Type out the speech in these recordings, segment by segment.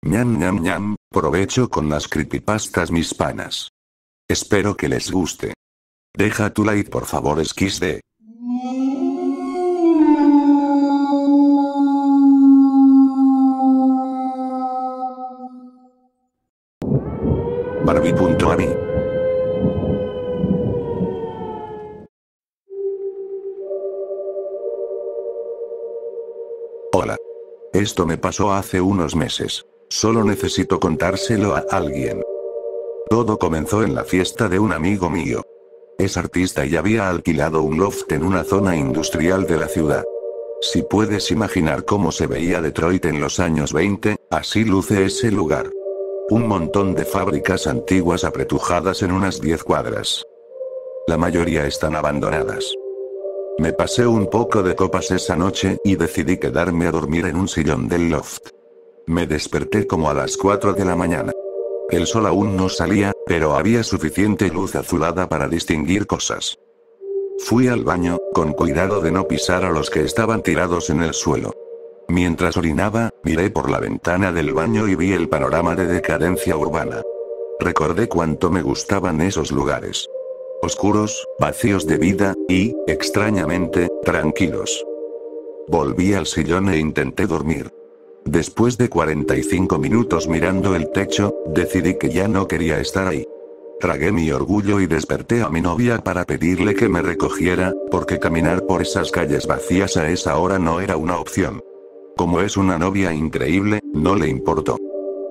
Ñam ñam ñam, provecho con las creepypastas mis panas. Espero que les guste. Deja tu like por favor XD. Barbie.ami. Hola. Esto me pasó hace unos meses. Solo necesito contárselo a alguien. Todo comenzó en la fiesta de un amigo mío. Es artista y había alquilado un loft en una zona industrial de la ciudad. Si puedes imaginar cómo se veía Detroit en los años 20, así luce ese lugar. Un montón de fábricas antiguas apretujadas en unas 10 cuadras. La mayoría están abandonadas. Me pasé un poco de copas esa noche y decidí quedarme a dormir en un sillón del loft. Me desperté como a las 4 de la mañana. El sol aún no salía, pero había suficiente luz azulada para distinguir cosas. Fui al baño, con cuidado de no pisar a los que estaban tirados en el suelo. Mientras orinaba, miré por la ventana del baño y vi el panorama de decadencia urbana. Recordé cuánto me gustaban esos lugares. Oscuros, vacíos de vida, y, extrañamente, tranquilos. Volví al sillón e intenté dormir. Después de 45 minutos mirando el techo, decidí que ya no quería estar ahí. Tragué mi orgullo y desperté a mi novia para pedirle que me recogiera, porque caminar por esas calles vacías a esa hora no era una opción. Como es una novia increíble, no le importó.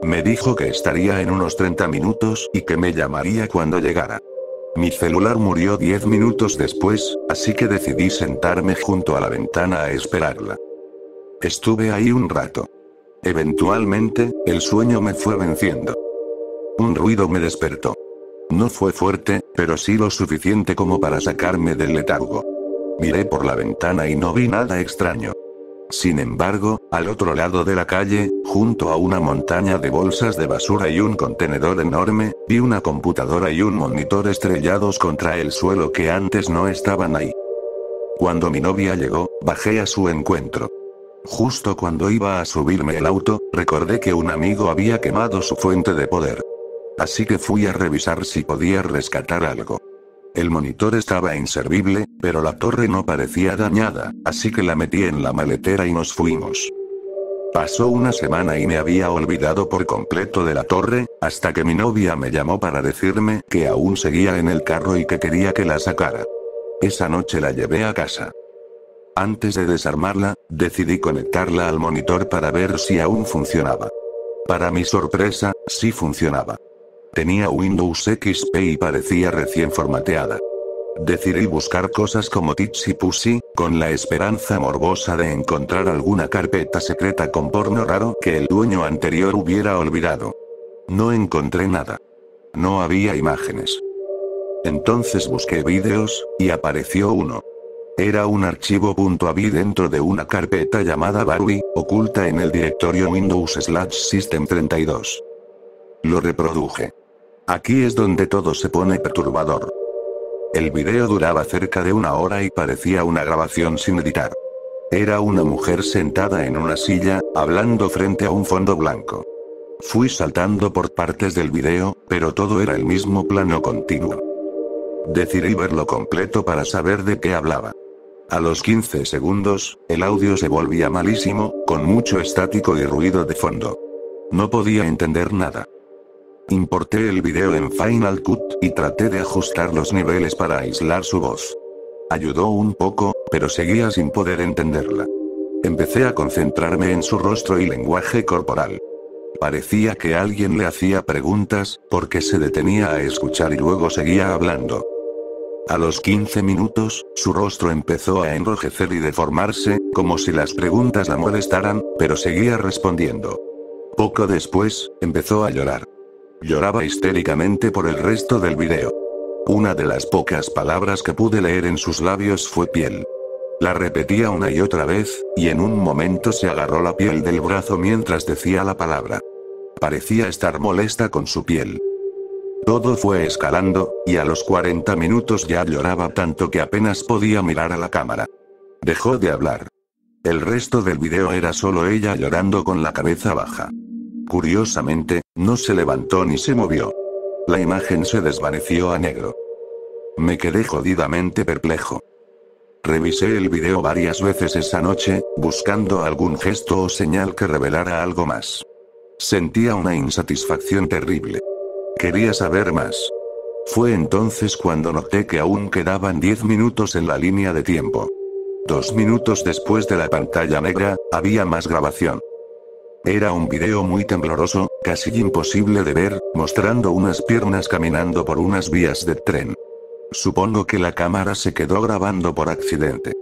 Me dijo que estaría en unos 30 minutos y que me llamaría cuando llegara. Mi celular murió 10 minutos después, así que decidí sentarme junto a la ventana a esperarla. Estuve ahí un rato. Eventualmente, el sueño me fue venciendo. Un ruido me despertó. No fue fuerte, pero sí lo suficiente como para sacarme del letargo. Miré por la ventana y no vi nada extraño. Sin embargo, al otro lado de la calle, junto a una montaña de bolsas de basura y un contenedor enorme, vi una computadora y un monitor estrellados contra el suelo que antes no estaban ahí. Cuando mi novia llegó, bajé a su encuentro. Justo cuando iba a subirme el auto, recordé que un amigo había quemado su fuente de poder. Así que fui a revisar si podía rescatar algo. El monitor estaba inservible, pero la torre no parecía dañada, así que la metí en la maletera y nos fuimos. Pasó una semana y me había olvidado por completo de la torre, hasta que mi novia me llamó para decirme que aún seguía en el carro y que quería que la sacara. Esa noche la llevé a casa. Antes de desarmarla, decidí conectarla al monitor para ver si aún funcionaba. Para mi sorpresa, sí funcionaba. Tenía Windows XP y parecía recién formateada. Decidí buscar cosas como Titsy Pussy, con la esperanza morbosa de encontrar alguna carpeta secreta con porno raro que el dueño anterior hubiera olvidado. No encontré nada. No había imágenes. Entonces busqué vídeos, y apareció uno. Era un archivo .avi dentro de una carpeta llamada Barbie, oculta en el directorio Windows/System32. Lo reproduje. Aquí es donde todo se pone perturbador. El video duraba cerca de 1 hora y parecía una grabación sin editar. Era una mujer sentada en una silla, hablando frente a un fondo blanco. Fui saltando por partes del video, pero todo era el mismo plano continuo. Decidí verlo completo para saber de qué hablaba. A los 15 segundos, el audio se volvía malísimo, con mucho estático y ruido de fondo. No podía entender nada. Importé el video en Final Cut, y traté de ajustar los niveles para aislar su voz. Ayudó un poco, pero seguía sin poder entenderla. Empecé a concentrarme en su rostro y lenguaje corporal. Parecía que alguien le hacía preguntas, porque se detenía a escuchar y luego seguía hablando. A los 15 minutos, su rostro empezó a enrojecer y deformarse, como si las preguntas la molestaran, pero seguía respondiendo. Poco después, empezó a llorar. Lloraba histéricamente por el resto del video. Una de las pocas palabras que pude leer en sus labios fue piel. La repetía una y otra vez, y en un momento se agarró la piel del brazo mientras decía la palabra. Parecía estar molesta con su piel. Todo fue escalando, y a los 40 minutos ya lloraba tanto que apenas podía mirar a la cámara. Dejó de hablar. El resto del video era solo ella llorando con la cabeza baja. Curiosamente, no se levantó ni se movió. La imagen se desvaneció a negro. Me quedé jodidamente perplejo. Revisé el video varias veces esa noche, buscando algún gesto o señal que revelara algo más. Sentía una insatisfacción terrible. Quería saber más. Fue entonces cuando noté que aún quedaban 10 minutos en la línea de tiempo. 2 minutos después de la pantalla negra, había más grabación. Era un video muy tembloroso, casi imposible de ver, mostrando unas piernas caminando por unas vías de tren. Supongo que la cámara se quedó grabando por accidente.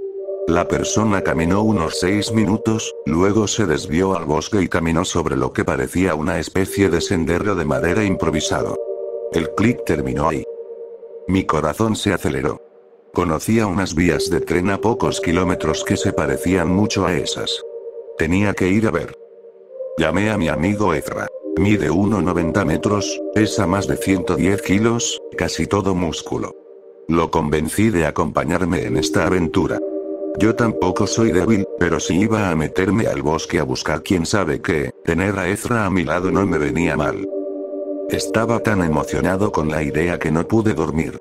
La persona caminó unos 6 minutos, luego se desvió al bosque y caminó sobre lo que parecía una especie de sendero de madera improvisado. El clic terminó ahí. Mi corazón se aceleró. Conocía unas vías de tren a pocos kilómetros que se parecían mucho a esas. Tenía que ir a ver. Llamé a mi amigo Ezra. Mide 1,90 metros, pesa más de 110 kilos, casi todo músculo. Lo convencí de acompañarme en esta aventura. Yo tampoco soy débil, pero si iba a meterme al bosque a buscar quién sabe qué, tener a Ezra a mi lado no me venía mal. Estaba tan emocionado con la idea que no pude dormir.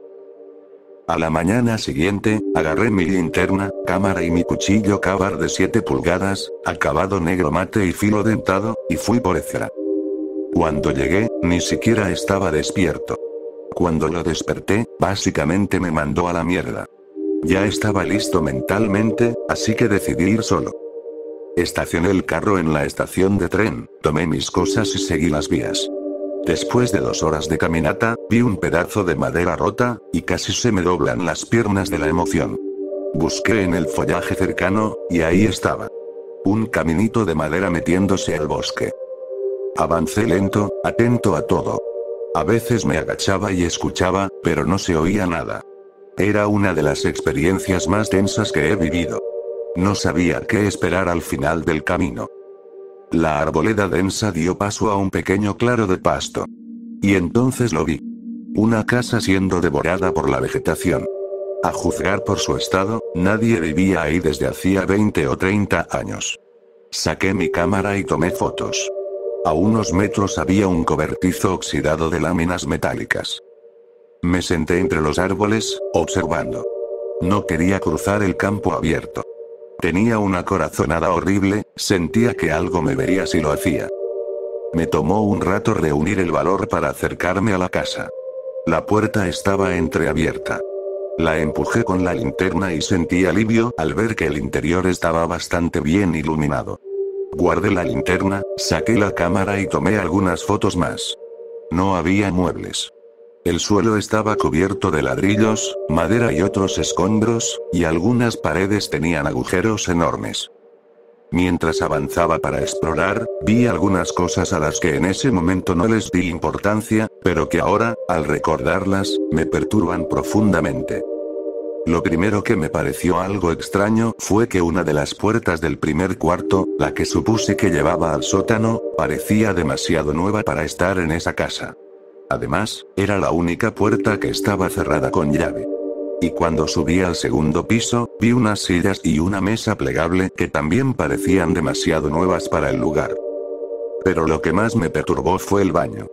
A la mañana siguiente, agarré mi linterna, cámara y mi cuchillo cavar de 7 pulgadas, acabado negro mate y filo dentado, y fui por Ezra. Cuando llegué, ni siquiera estaba despierto. Cuando lo desperté, básicamente me mandó a la mierda. Ya estaba listo mentalmente, así que decidí ir solo. Estacioné el carro en la estación de tren, tomé mis cosas y seguí las vías. Después de 2 horas de caminata, vi un pedazo de madera rota, y casi se me doblan las piernas de la emoción. Busqué en el follaje cercano, y ahí estaba. Un caminito de madera metiéndose al bosque. Avancé lento, atento a todo. A veces me agachaba y escuchaba, pero no se oía nada. Era una de las experiencias más tensas que he vivido. No sabía qué esperar al final del camino. La arboleda densa dio paso a un pequeño claro de pasto. Y entonces lo vi. Una casa siendo devorada por la vegetación. A juzgar por su estado, nadie vivía ahí desde hacía 20 o 30 años. Saqué mi cámara y tomé fotos. A unos metros había un cobertizo oxidado de láminas metálicas. Me senté entre los árboles, observando. No quería cruzar el campo abierto. Tenía una corazonada horrible, sentía que algo me vería si lo hacía. Me tomó un rato reunir el valor para acercarme a la casa. La puerta estaba entreabierta. La empujé con la linterna y sentí alivio al ver que el interior estaba bastante bien iluminado. Guardé la linterna, saqué la cámara y tomé algunas fotos más. No había muebles. El suelo estaba cubierto de ladrillos, madera y otros escombros, y algunas paredes tenían agujeros enormes. Mientras avanzaba para explorar, vi algunas cosas a las que en ese momento no les di importancia, pero que ahora, al recordarlas, me perturban profundamente. Lo primero que me pareció algo extraño fue que una de las puertas del primer cuarto, la que supuse que llevaba al sótano, parecía demasiado nueva para estar en esa casa. Además, era la única puerta que estaba cerrada con llave. Y cuando subí al segundo piso, vi unas sillas y una mesa plegable que también parecían demasiado nuevas para el lugar. Pero lo que más me perturbó fue el baño.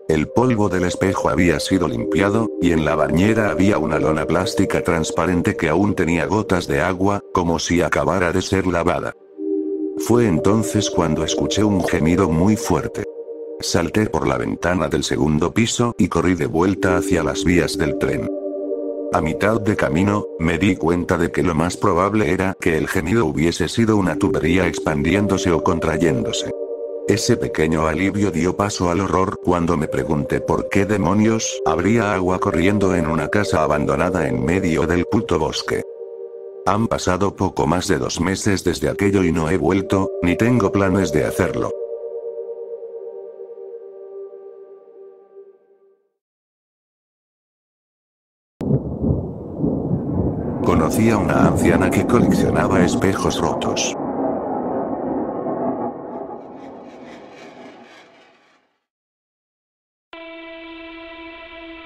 El polvo del espejo había sido limpiado, y en la bañera había una lona plástica transparente que aún tenía gotas de agua, como si acabara de ser lavada. Fue entonces cuando escuché un gemido muy fuerte. Salté por la ventana del segundo piso y corrí de vuelta hacia las vías del tren. A mitad de camino, me di cuenta de que lo más probable era que el gemido hubiese sido una tubería expandiéndose o contrayéndose. Ese pequeño alivio dio paso al horror cuando me pregunté por qué demonios habría agua corriendo en una casa abandonada en medio del puto bosque. Han pasado poco más de 2 meses desde aquello y no he vuelto, ni tengo planes de hacerlo. Conocí a una anciana que coleccionaba espejos rotos.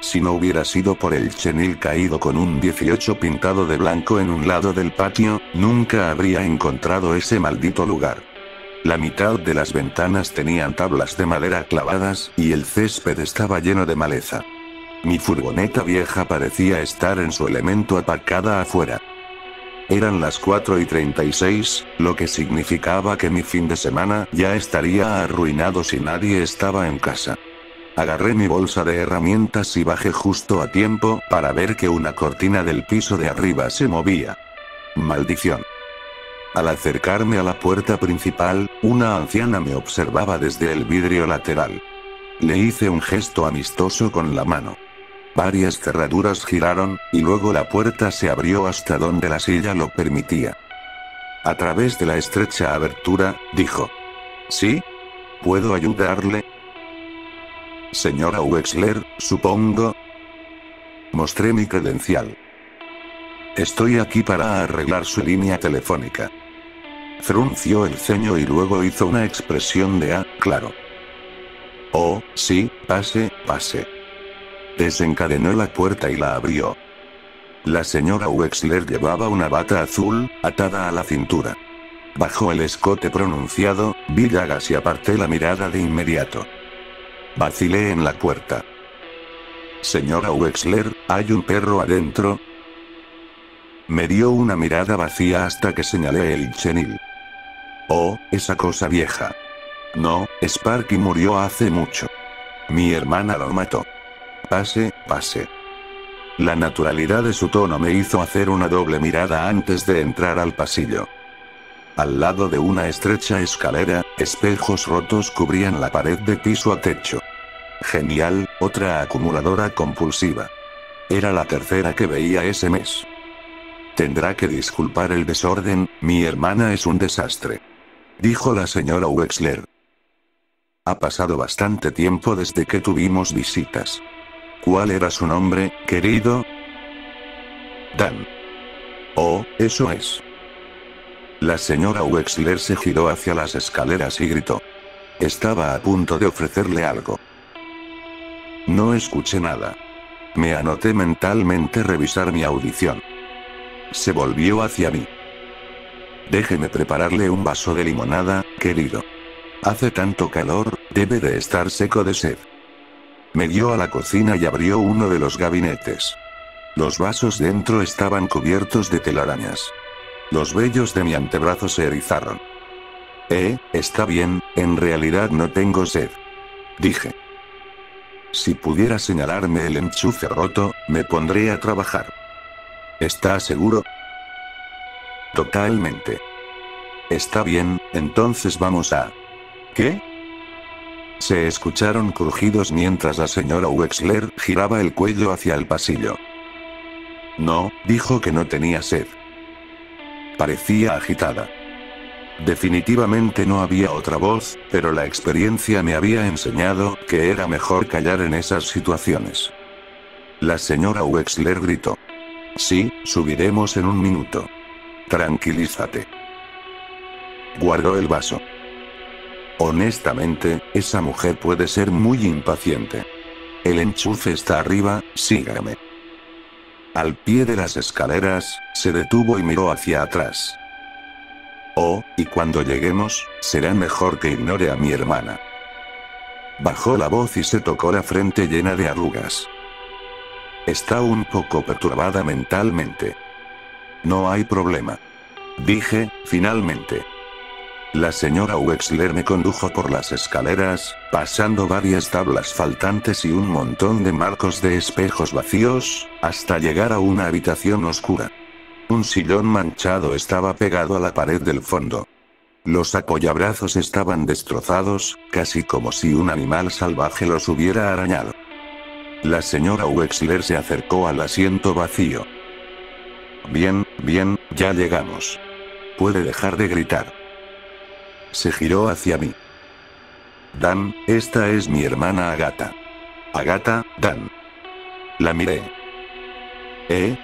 Si no hubiera sido por el chenil caído con un 18 pintado de blanco en un lado del patio, nunca habría encontrado ese maldito lugar. La mitad de las ventanas tenían tablas de madera clavadas, y el césped estaba lleno de maleza. Mi furgoneta vieja parecía estar en su elemento aparcada afuera. Eran las 4:36, lo que significaba que mi fin de semana ya estaría arruinado si nadie estaba en casa. Agarré mi bolsa de herramientas y bajé justo a tiempo para ver que una cortina del piso de arriba se movía. ¡Maldición! Al acercarme a la puerta principal, una anciana me observaba desde el vidrio lateral. Le hice un gesto amistoso con la mano. Varias cerraduras giraron, y luego la puerta se abrió hasta donde la silla lo permitía. A través de la estrecha abertura, dijo: ¿Sí? ¿Puedo ayudarle? Señora Wexler, supongo. Mostré mi credencial. Estoy aquí para arreglar su línea telefónica. Frunció el ceño y luego hizo una expresión de claro. Oh, sí, pase, pase. Desencadenó la puerta y la abrió. La señora Wexler llevaba una bata azul, atada a la cintura. Bajo el escote pronunciado, vi llagas y aparté la mirada de inmediato. Vacilé en la puerta. Señora Wexler, ¿hay un perro adentro? Me dio una mirada vacía hasta que señalé el chenil. Oh, esa cosa vieja. No, Sparky murió hace mucho. Mi hermana lo mató. Pase, pase. La naturalidad de su tono me hizo hacer una doble mirada antes de entrar al pasillo. Al lado de una estrecha escalera, espejos rotos cubrían la pared de piso a techo. Genial, otra acumuladora compulsiva. Era la tercera que veía ese mes. Tendrá que disculpar el desorden, mi hermana es un desastre. Dijo la señora Wexler. Ha pasado bastante tiempo desde que tuvimos visitas. ¿Cuál era su nombre, querido? Dan. Oh, eso es. La señora Wexler se giró hacia las escaleras y gritó. Estaba a punto de ofrecerle algo. No escuché nada. Me anoté mentalmente revisar mi audición. Se volvió hacia mí. Déjeme prepararle un vaso de limonada, querido. Hace tanto calor, debe de estar seco de sed. Me guió a la cocina y abrió uno de los gabinetes. Los vasos dentro estaban cubiertos de telarañas. Los vellos de mi antebrazo se erizaron. Está bien, en realidad no tengo sed. Dije. Si pudiera señalarme el enchufe roto, me pondré a trabajar. ¿Está seguro? Totalmente. Está bien, entonces vamos a... ¿Qué? Se escucharon crujidos mientras la señora Wexler giraba el cuello hacia el pasillo. No, dijo que no tenía sed. Parecía agitada. Definitivamente no había otra voz, pero la experiencia me había enseñado que era mejor callar en esas situaciones. La señora Wexler gritó. Sí, subiremos en un minuto. Tranquilízate. Guardó el vaso. Honestamente, esa mujer puede ser muy impaciente. El enchufe está arriba, sígame. Al pie de las escaleras, se detuvo y miró hacia atrás. Oh, y cuando lleguemos, será mejor que ignore a mi hermana. Bajó la voz y se tocó la frente llena de arrugas. Está un poco perturbada mentalmente. No hay problema. Dije, finalmente. La señora Wexler me condujo por las escaleras, pasando varias tablas faltantes y un montón de marcos de espejos vacíos, hasta llegar a una habitación oscura. Un sillón manchado estaba pegado a la pared del fondo. Los apoyabrazos estaban destrozados, casi como si un animal salvaje los hubiera arañado. La señora Wexler se acercó al asiento vacío. Bien, bien, ya llegamos. Puede dejar de gritar. Se giró hacia mí. Dan, esta es mi hermana Agatha. Agatha, Dan. La miré.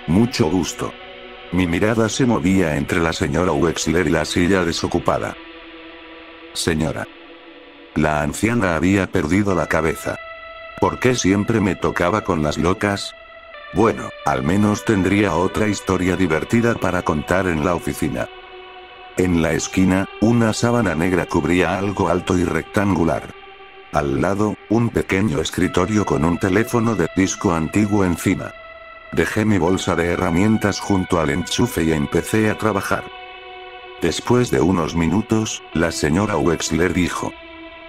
Mucho gusto. Mi mirada se movía entre la señora Wexler y la silla desocupada. Señora. La anciana había perdido la cabeza. ¿Por qué siempre me tocaba con las locas? Bueno, al menos tendría otra historia divertida para contar en la oficina. En la esquina, una sábana negra cubría algo alto y rectangular. Al lado, un pequeño escritorio con un teléfono de disco antiguo encima. Dejé mi bolsa de herramientas junto al enchufe y empecé a trabajar. Después de unos minutos, la señora Wexler dijo: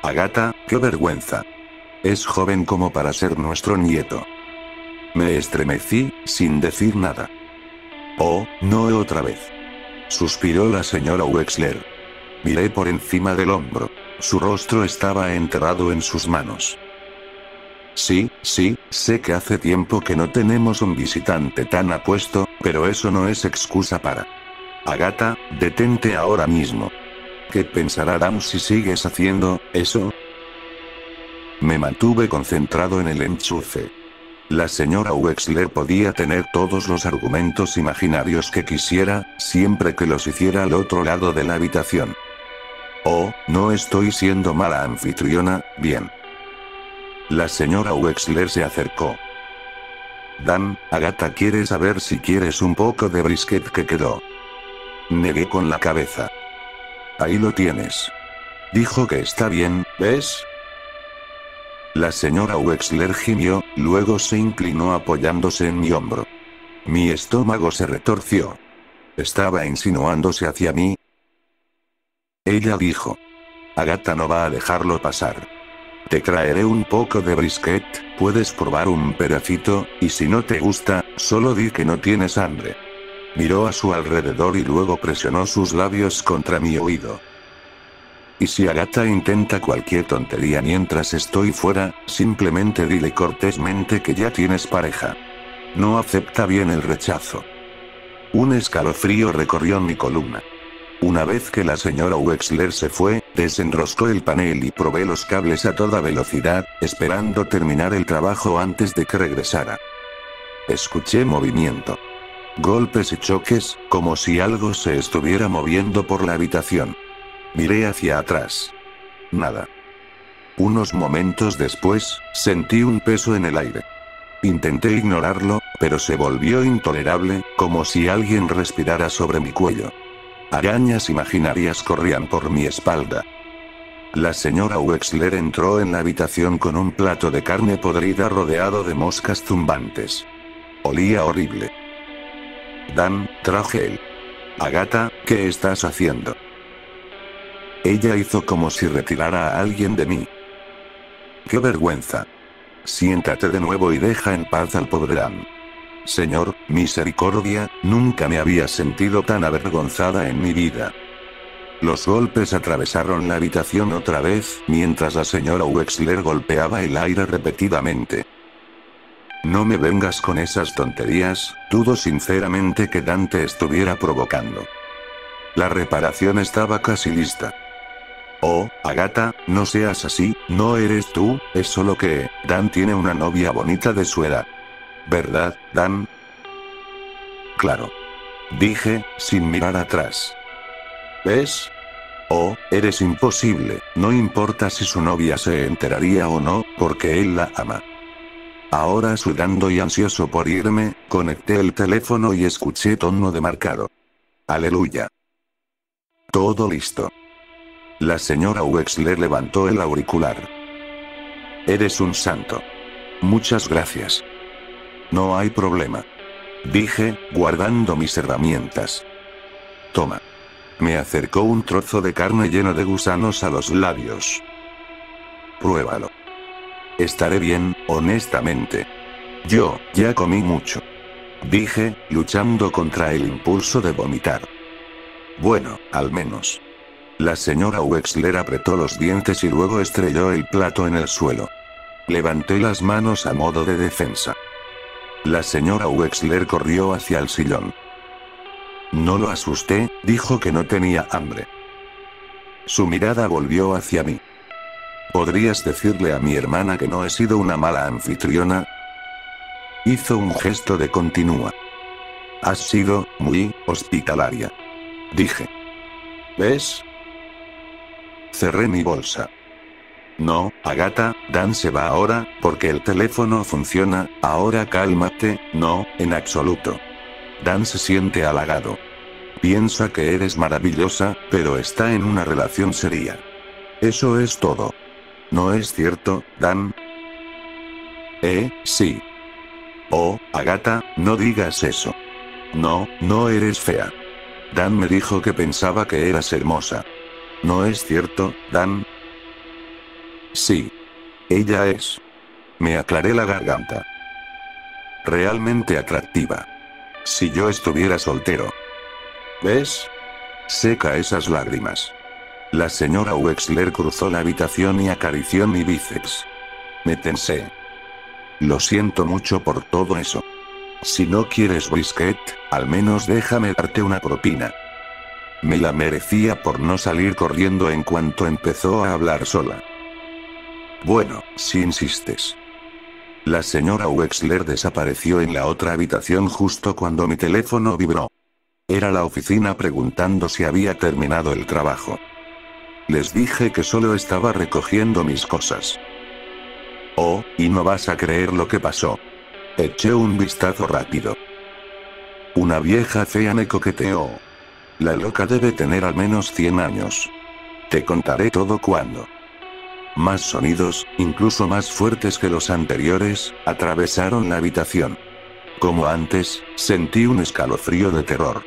Agatha, qué vergüenza. Es joven como para ser nuestro nieto. Me estremecí, sin decir nada. Oh, no otra vez. Suspiró la señora Wexler. Miré por encima del hombro. Su rostro estaba enterrado en sus manos. Sí, sé que hace tiempo que no tenemos un visitante tan apuesto, pero eso no es excusa para... Agatha, detente ahora mismo. ¿Qué pensará Dan si sigues haciendo eso? Me mantuve concentrado en el enchufe. La señora Wexler podía tener todos los argumentos imaginarios que quisiera, siempre que los hiciera al otro lado de la habitación. Oh, no estoy siendo mala anfitriona, bien. La señora Wexler se acercó. Dan, Agatha quiere saber si quieres un poco de brisket que quedó. Negué con la cabeza. Ahí lo tienes. Dijo que está bien, ¿ves? La señora Wexler gimió, luego se inclinó apoyándose en mi hombro. Mi estómago se retorció. ¿Estaba insinuándose hacia mí? Ella dijo: Agatha no va a dejarlo pasar. Te traeré un poco de brisket, puedes probar un pedacito, y si no te gusta, solo di que no tienes hambre. Miró a su alrededor y luego presionó sus labios contra mi oído. Y si Agatha intenta cualquier tontería mientras estoy fuera, simplemente dile cortésmente que ya tienes pareja. No acepta bien el rechazo. Un escalofrío recorrió mi columna. Una vez que la señora Wexler se fue, desenroscó el panel y probé los cables a toda velocidad, esperando terminar el trabajo antes de que regresara. Escuché movimiento. Golpes y choques, como si algo se estuviera moviendo por la habitación. Miré hacia atrás. Nada. Unos momentos después, sentí un peso en el aire. Intenté ignorarlo, pero se volvió intolerable, como si alguien respirara sobre mi cuello. Arañas imaginarias corrían por mi espalda. La señora Wexler entró en la habitación con un plato de carne podrida rodeado de moscas zumbantes. Olía horrible. Dan, traje él. Agatha, ¿qué estás haciendo? Ella hizo como si retirara a alguien de mí. ¡Qué vergüenza! Siéntate de nuevo y deja en paz al pobre Dan. Señor, misericordia, nunca me había sentido tan avergonzada en mi vida. Los golpes atravesaron la habitación otra vez, mientras la señora Wexler golpeaba el aire repetidamente. No me vengas con esas tonterías, dudo sinceramente que Dan te estuviera provocando. La reparación estaba casi lista. Oh, Agatha, no seas así, no eres tú, es solo que, Dan tiene una novia bonita de su edad. ¿Verdad, Dan? Claro. Dije, sin mirar atrás. ¿Ves? Oh, eres imposible, no importa si su novia se enteraría o no, porque él la ama. Ahora sudando y ansioso por irme, conecté el teléfono y escuché tono de marcado. Aleluya. Todo listo. La señora Wexler levantó el auricular. Eres un santo. Muchas gracias. No hay problema. Dije, guardando mis herramientas. Toma. Me acercó un trozo de carne lleno de gusanos a los labios. Pruébalo. Estaré bien, honestamente. Yo, ya comí mucho. Dije, luchando contra el impulso de vomitar. Bueno, al menos. La señora Wexler apretó los dientes y luego estrelló el plato en el suelo. Levanté las manos a modo de defensa. La señora Wexler corrió hacia el sillón. No lo asusté, dijo que no tenía hambre. Su mirada volvió hacia mí. ¿Podrías decirle a mi hermana que no he sido una mala anfitriona? Hizo un gesto de continúa. Has sido muy hospitalaria. Dije. ¿Ves? Cerré mi bolsa. No, Agatha, Dan se va ahora, porque el teléfono funciona, ahora cálmate, no, en absoluto. Dan se siente halagado. Piensa que eres maravillosa, pero está en una relación seria. Eso es todo. ¿No es cierto, Dan? Sí. Oh, Agatha, no digas eso. No, no eres fea. Dan me dijo que pensaba que eras hermosa. ¿No es cierto, Dan? Sí. Ella es. Me aclaré la garganta. Realmente atractiva. Si yo estuviera soltero. ¿Ves? Seca esas lágrimas. La señora Wexler cruzó la habitación y acarició mi bíceps. Me tensé. Lo siento mucho por todo eso. Si no quieres brisket, al menos déjame darte una propina. Me la merecía por no salir corriendo en cuanto empezó a hablar sola. Bueno, si insistes. La señora Wexler desapareció en la otra habitación justo cuando mi teléfono vibró. Era la oficina preguntando si había terminado el trabajo. Les dije que solo estaba recogiendo mis cosas. Oh, y no vas a creer lo que pasó. Eché un vistazo rápido. Una vieja fea me coqueteó. La loca debe tener al menos 100 años. Te contaré todo cuando. Más sonidos, incluso más fuertes que los anteriores, atravesaron la habitación. Como antes, sentí un escalofrío de terror.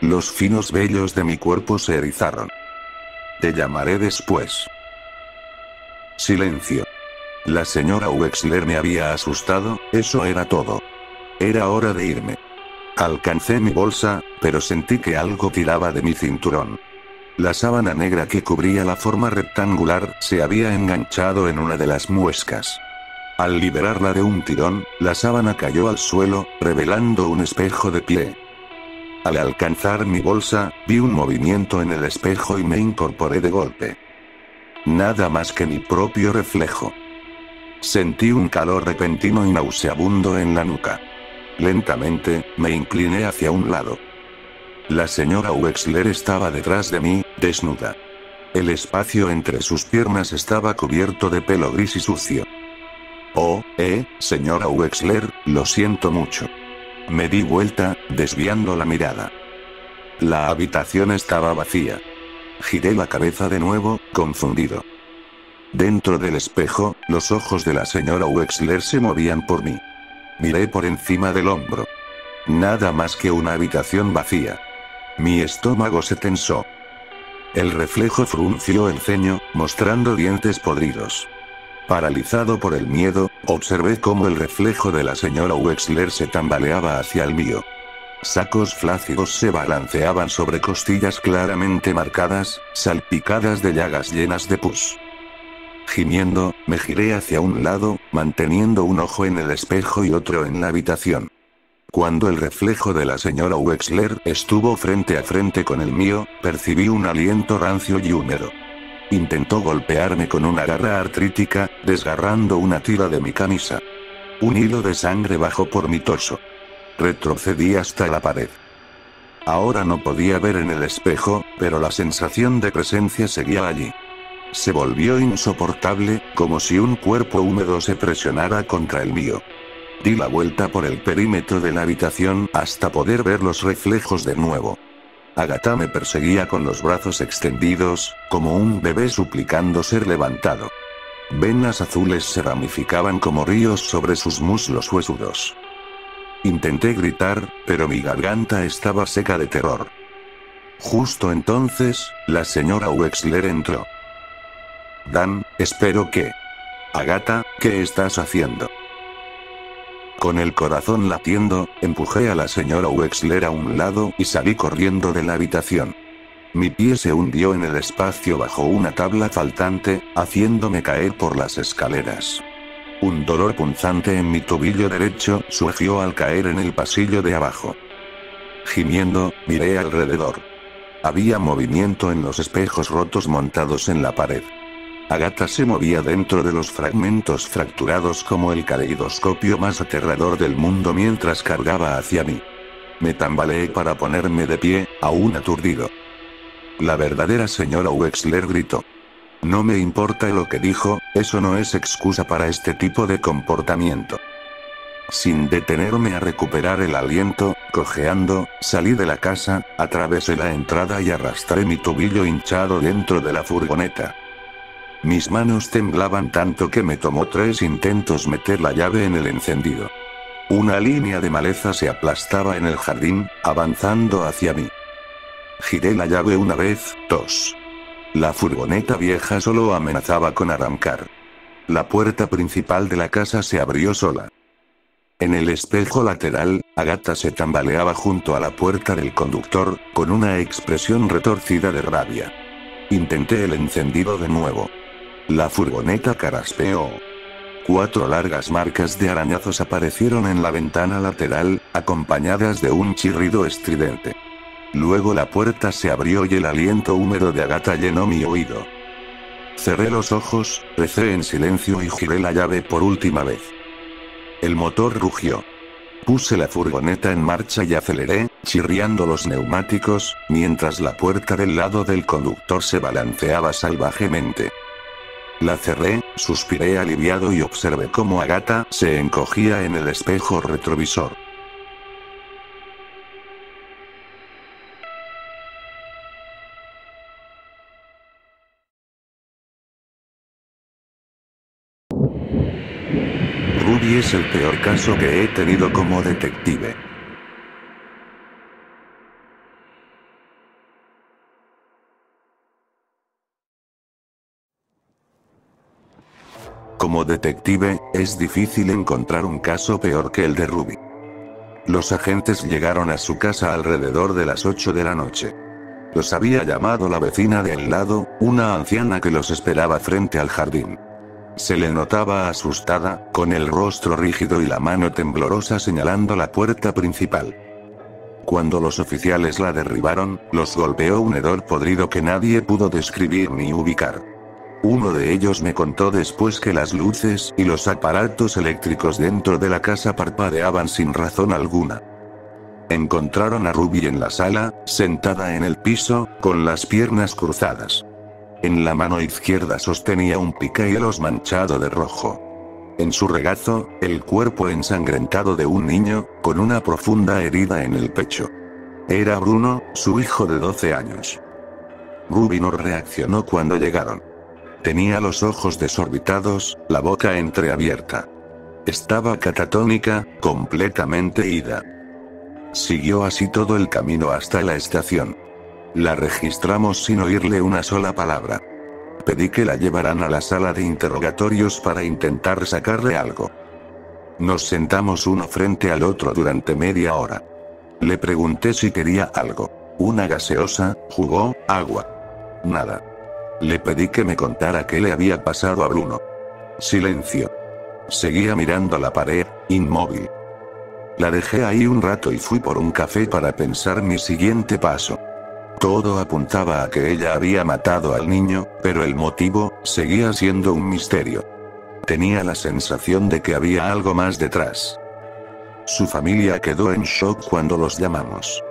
Los finos vellos de mi cuerpo se erizaron. Te llamaré después. Silencio. La señora Wexler me había asustado, eso era todo. Era hora de irme. Alcancé mi bolsa, pero sentí que algo tiraba de mi cinturón. La sábana negra que cubría la forma rectangular se había enganchado en una de las muescas. Al liberarla de un tirón, la sábana cayó al suelo, revelando un espejo de pie. Al alcanzar mi bolsa, vi un movimiento en el espejo y me incorporé de golpe. Nada más que mi propio reflejo. Sentí un calor repentino y nauseabundo en la nuca. Lentamente, me incliné hacia un lado. La señora Wexler estaba detrás de mí, desnuda. El espacio entre sus piernas estaba cubierto de pelo gris y sucio. Oh, señora Wexler, lo siento mucho. Me di vuelta, desviando la mirada. La habitación estaba vacía. Giré la cabeza de nuevo, confundido. Dentro del espejo, los ojos de la señora Wexler se movían por mí. Miré por encima del hombro. Nada más que una habitación vacía. Mi estómago se tensó. El reflejo frunció el ceño, mostrando dientes podridos. Paralizado por el miedo, observé cómo el reflejo de la señora Wexler se tambaleaba hacia el mío. Sacos flácidos se balanceaban sobre costillas claramente marcadas, salpicadas de llagas llenas de pus. Gimiendo, me giré hacia un lado, manteniendo un ojo en el espejo y otro en la habitación. Cuando el reflejo de la señora Wexler estuvo frente a frente con el mío, percibí un aliento rancio y húmedo. Intentó golpearme con una garra artrítica, desgarrando una tira de mi camisa. Un hilo de sangre bajó por mi torso. Retrocedí hasta la pared. Ahora no podía ver en el espejo, pero la sensación de presencia seguía allí. Se volvió insoportable, como si un cuerpo húmedo se presionara contra el mío. Di la vuelta por el perímetro de la habitación hasta poder ver los reflejos de nuevo. Agatha me perseguía con los brazos extendidos, como un bebé suplicando ser levantado. Venas azules se ramificaban como ríos sobre sus muslos huesudos. Intenté gritar, pero mi garganta estaba seca de terror. Justo entonces, la señora Wexler entró. Dan, espero que... Agatha, ¿qué estás haciendo? Con el corazón latiendo, empujé a la señora Wexler a un lado y salí corriendo de la habitación. Mi pie se hundió en el espacio bajo una tabla faltante, haciéndome caer por las escaleras. Un dolor punzante en mi tobillo derecho surgió al caer en el pasillo de abajo. Gimiendo, miré alrededor. Había movimiento en los espejos rotos montados en la pared. Agatha se movía dentro de los fragmentos fracturados como el caleidoscopio más aterrador del mundo mientras cargaba hacia mí. Me tambaleé para ponerme de pie, aún aturdido. La verdadera señora Wexler gritó. No me importa lo que dijo, eso no es excusa para este tipo de comportamiento. Sin detenerme a recuperar el aliento, cojeando, salí de la casa, atravesé la entrada y arrastré mi tobillo hinchado dentro de la furgoneta. Mis manos temblaban tanto que me tomó 3 intentos meter la llave en el encendido. Una línea de maleza se aplastaba en el jardín, avanzando hacia mí. Giré la llave una vez, 2. La furgoneta vieja solo amenazaba con arrancar. La puerta principal de la casa se abrió sola. En el espejo lateral, Agatha se tambaleaba junto a la puerta del conductor, con una expresión retorcida de rabia. Intenté el encendido de nuevo. La furgoneta carraspeó. 4 largas marcas de arañazos aparecieron en la ventana lateral, acompañadas de un chirrido estridente. Luego la puerta se abrió y el aliento húmedo de Agatha llenó mi oído. Cerré los ojos, recé en silencio y giré la llave por última vez. El motor rugió. Puse la furgoneta en marcha y aceleré, chirriando los neumáticos, mientras la puerta del lado del conductor se balanceaba salvajemente. La cerré, suspiré aliviado y observé cómo Agatha se encogía en el espejo retrovisor. Ruby es el peor caso que he tenido como detective. Como detective, es difícil encontrar un caso peor que el de Ruby. Los agentes llegaron a su casa alrededor de las 8 de la noche. Los había llamado la vecina de al lado, una anciana que los esperaba frente al jardín. Se le notaba asustada, con el rostro rígido y la mano temblorosa señalando la puerta principal. Cuando los oficiales la derribaron, los golpeó un hedor podrido que nadie pudo describir ni ubicar. Uno de ellos me contó después que las luces y los aparatos eléctricos dentro de la casa parpadeaban sin razón alguna. Encontraron a Ruby en la sala, sentada en el piso, con las piernas cruzadas. En la mano izquierda sostenía un picahielos manchado de rojo. En su regazo, el cuerpo ensangrentado de un niño, con una profunda herida en el pecho. Era Bruno, su hijo de 12 años. Ruby no reaccionó cuando llegaron. Tenía los ojos desorbitados, la boca entreabierta. Estaba catatónica, completamente ida. Siguió así todo el camino hasta la estación. La registramos sin oírle una sola palabra. Pedí que la llevaran a la sala de interrogatorios para intentar sacarle algo. Nos sentamos uno frente al otro durante media hora. Le pregunté si quería algo. Una gaseosa, jugo, agua. Nada. Le pedí que me contara qué le había pasado a Bruno. Silencio. Seguía mirando la pared, inmóvil. La dejé ahí un rato y fui por un café para pensar mi siguiente paso. Todo apuntaba a que ella había matado al niño, pero el motivo seguía siendo un misterio. Tenía la sensación de que había algo más detrás. Su familia quedó en shock cuando los llamamos.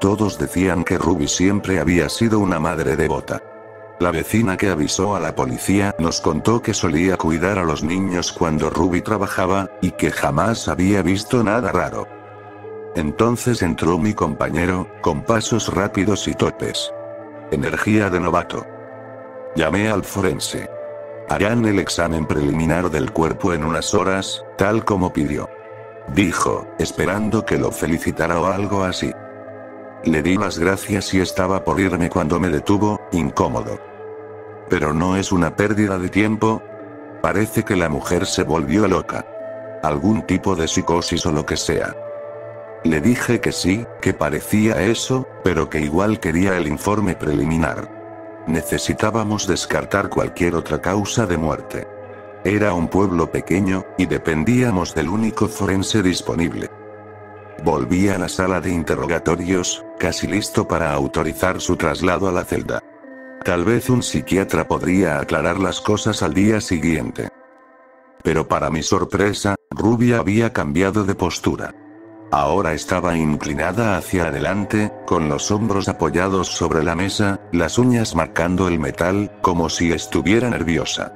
Todos decían que Ruby siempre había sido una madre devota. La vecina que avisó a la policía nos contó que solía cuidar a los niños cuando Ruby trabajaba, y que jamás había visto nada raro. Entonces entró mi compañero, con pasos rápidos y torpes. Energía de novato. Llamé al forense. Harán el examen preliminar del cuerpo en unas horas, tal como pidió. Dijo, esperando que lo felicitara o algo así. Le di las gracias y estaba por irme cuando me detuvo, incómodo. Pero no es una pérdida de tiempo. Parece que la mujer se volvió loca. Algún tipo de psicosis o lo que sea. Le dije que sí, que parecía eso, pero que igual quería el informe preliminar. Necesitábamos descartar cualquier otra causa de muerte. Era un pueblo pequeño, y dependíamos del único forense disponible. Volví a la sala de interrogatorios, casi listo para autorizar su traslado a la celda. Tal vez un psiquiatra podría aclarar las cosas al día siguiente. Pero para mi sorpresa, Ruby había cambiado de postura. Ahora estaba inclinada hacia adelante, con los hombros apoyados sobre la mesa, las uñas marcando el metal, como si estuviera nerviosa.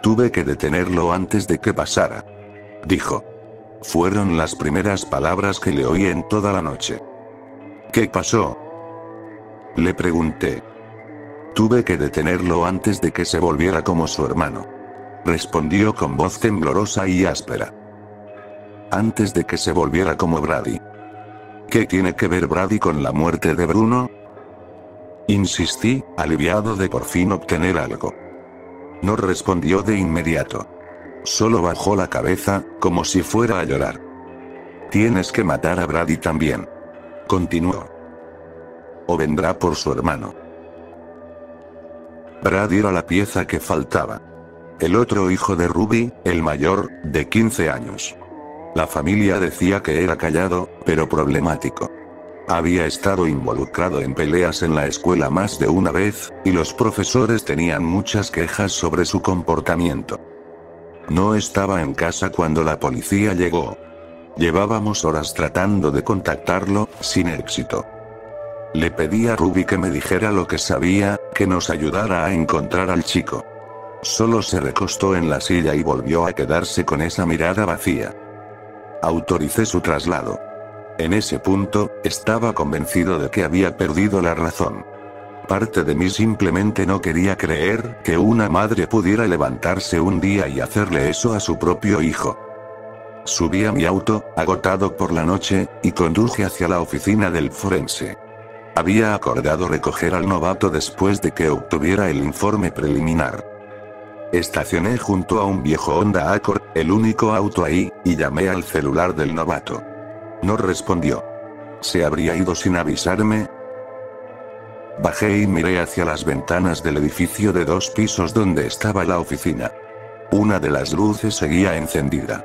Tuve que detenerlo antes de que pasara. Dijo. Fueron las primeras palabras que le oí en toda la noche. ¿Qué pasó?, le pregunté. Tuve que detenerlo antes de que se volviera como su hermano, respondió con voz temblorosa y áspera. Antes de que se volviera como Brady. ¿Qué tiene que ver Brady con la muerte de Bruno?, insistí, aliviado de por fin obtener algo. No respondió de inmediato. Solo bajó la cabeza, como si fuera a llorar. Tienes que matar a Brady también, continuó. O vendrá por su hermano. Brady era la pieza que faltaba. El otro hijo de Ruby, el mayor, de 15 años. La familia decía que era callado, pero problemático. Había estado involucrado en peleas en la escuela más de una vez, y los profesores tenían muchas quejas sobre su comportamiento. No estaba en casa cuando la policía llegó. Llevábamos horas tratando de contactarlo, sin éxito. Le pedí a Ruby que me dijera lo que sabía, que nos ayudara a encontrar al chico. Solo se recostó en la silla y volvió a quedarse con esa mirada vacía. Autoricé su traslado. En ese punto, estaba convencido de que había perdido la razón. Parte de mí simplemente no quería creer que una madre pudiera levantarse un día y hacerle eso a su propio hijo. Subí a mi auto, agotado por la noche, y conduje hacia la oficina del forense. Había acordado recoger al novato después de que obtuviera el informe preliminar. Estacioné junto a un viejo Honda Accord, el único auto ahí, y llamé al celular del novato. No respondió. ¿Se habría ido sin avisarme? Bajé y miré hacia las ventanas del edificio de 2 pisos donde estaba la oficina. Una de las luces seguía encendida.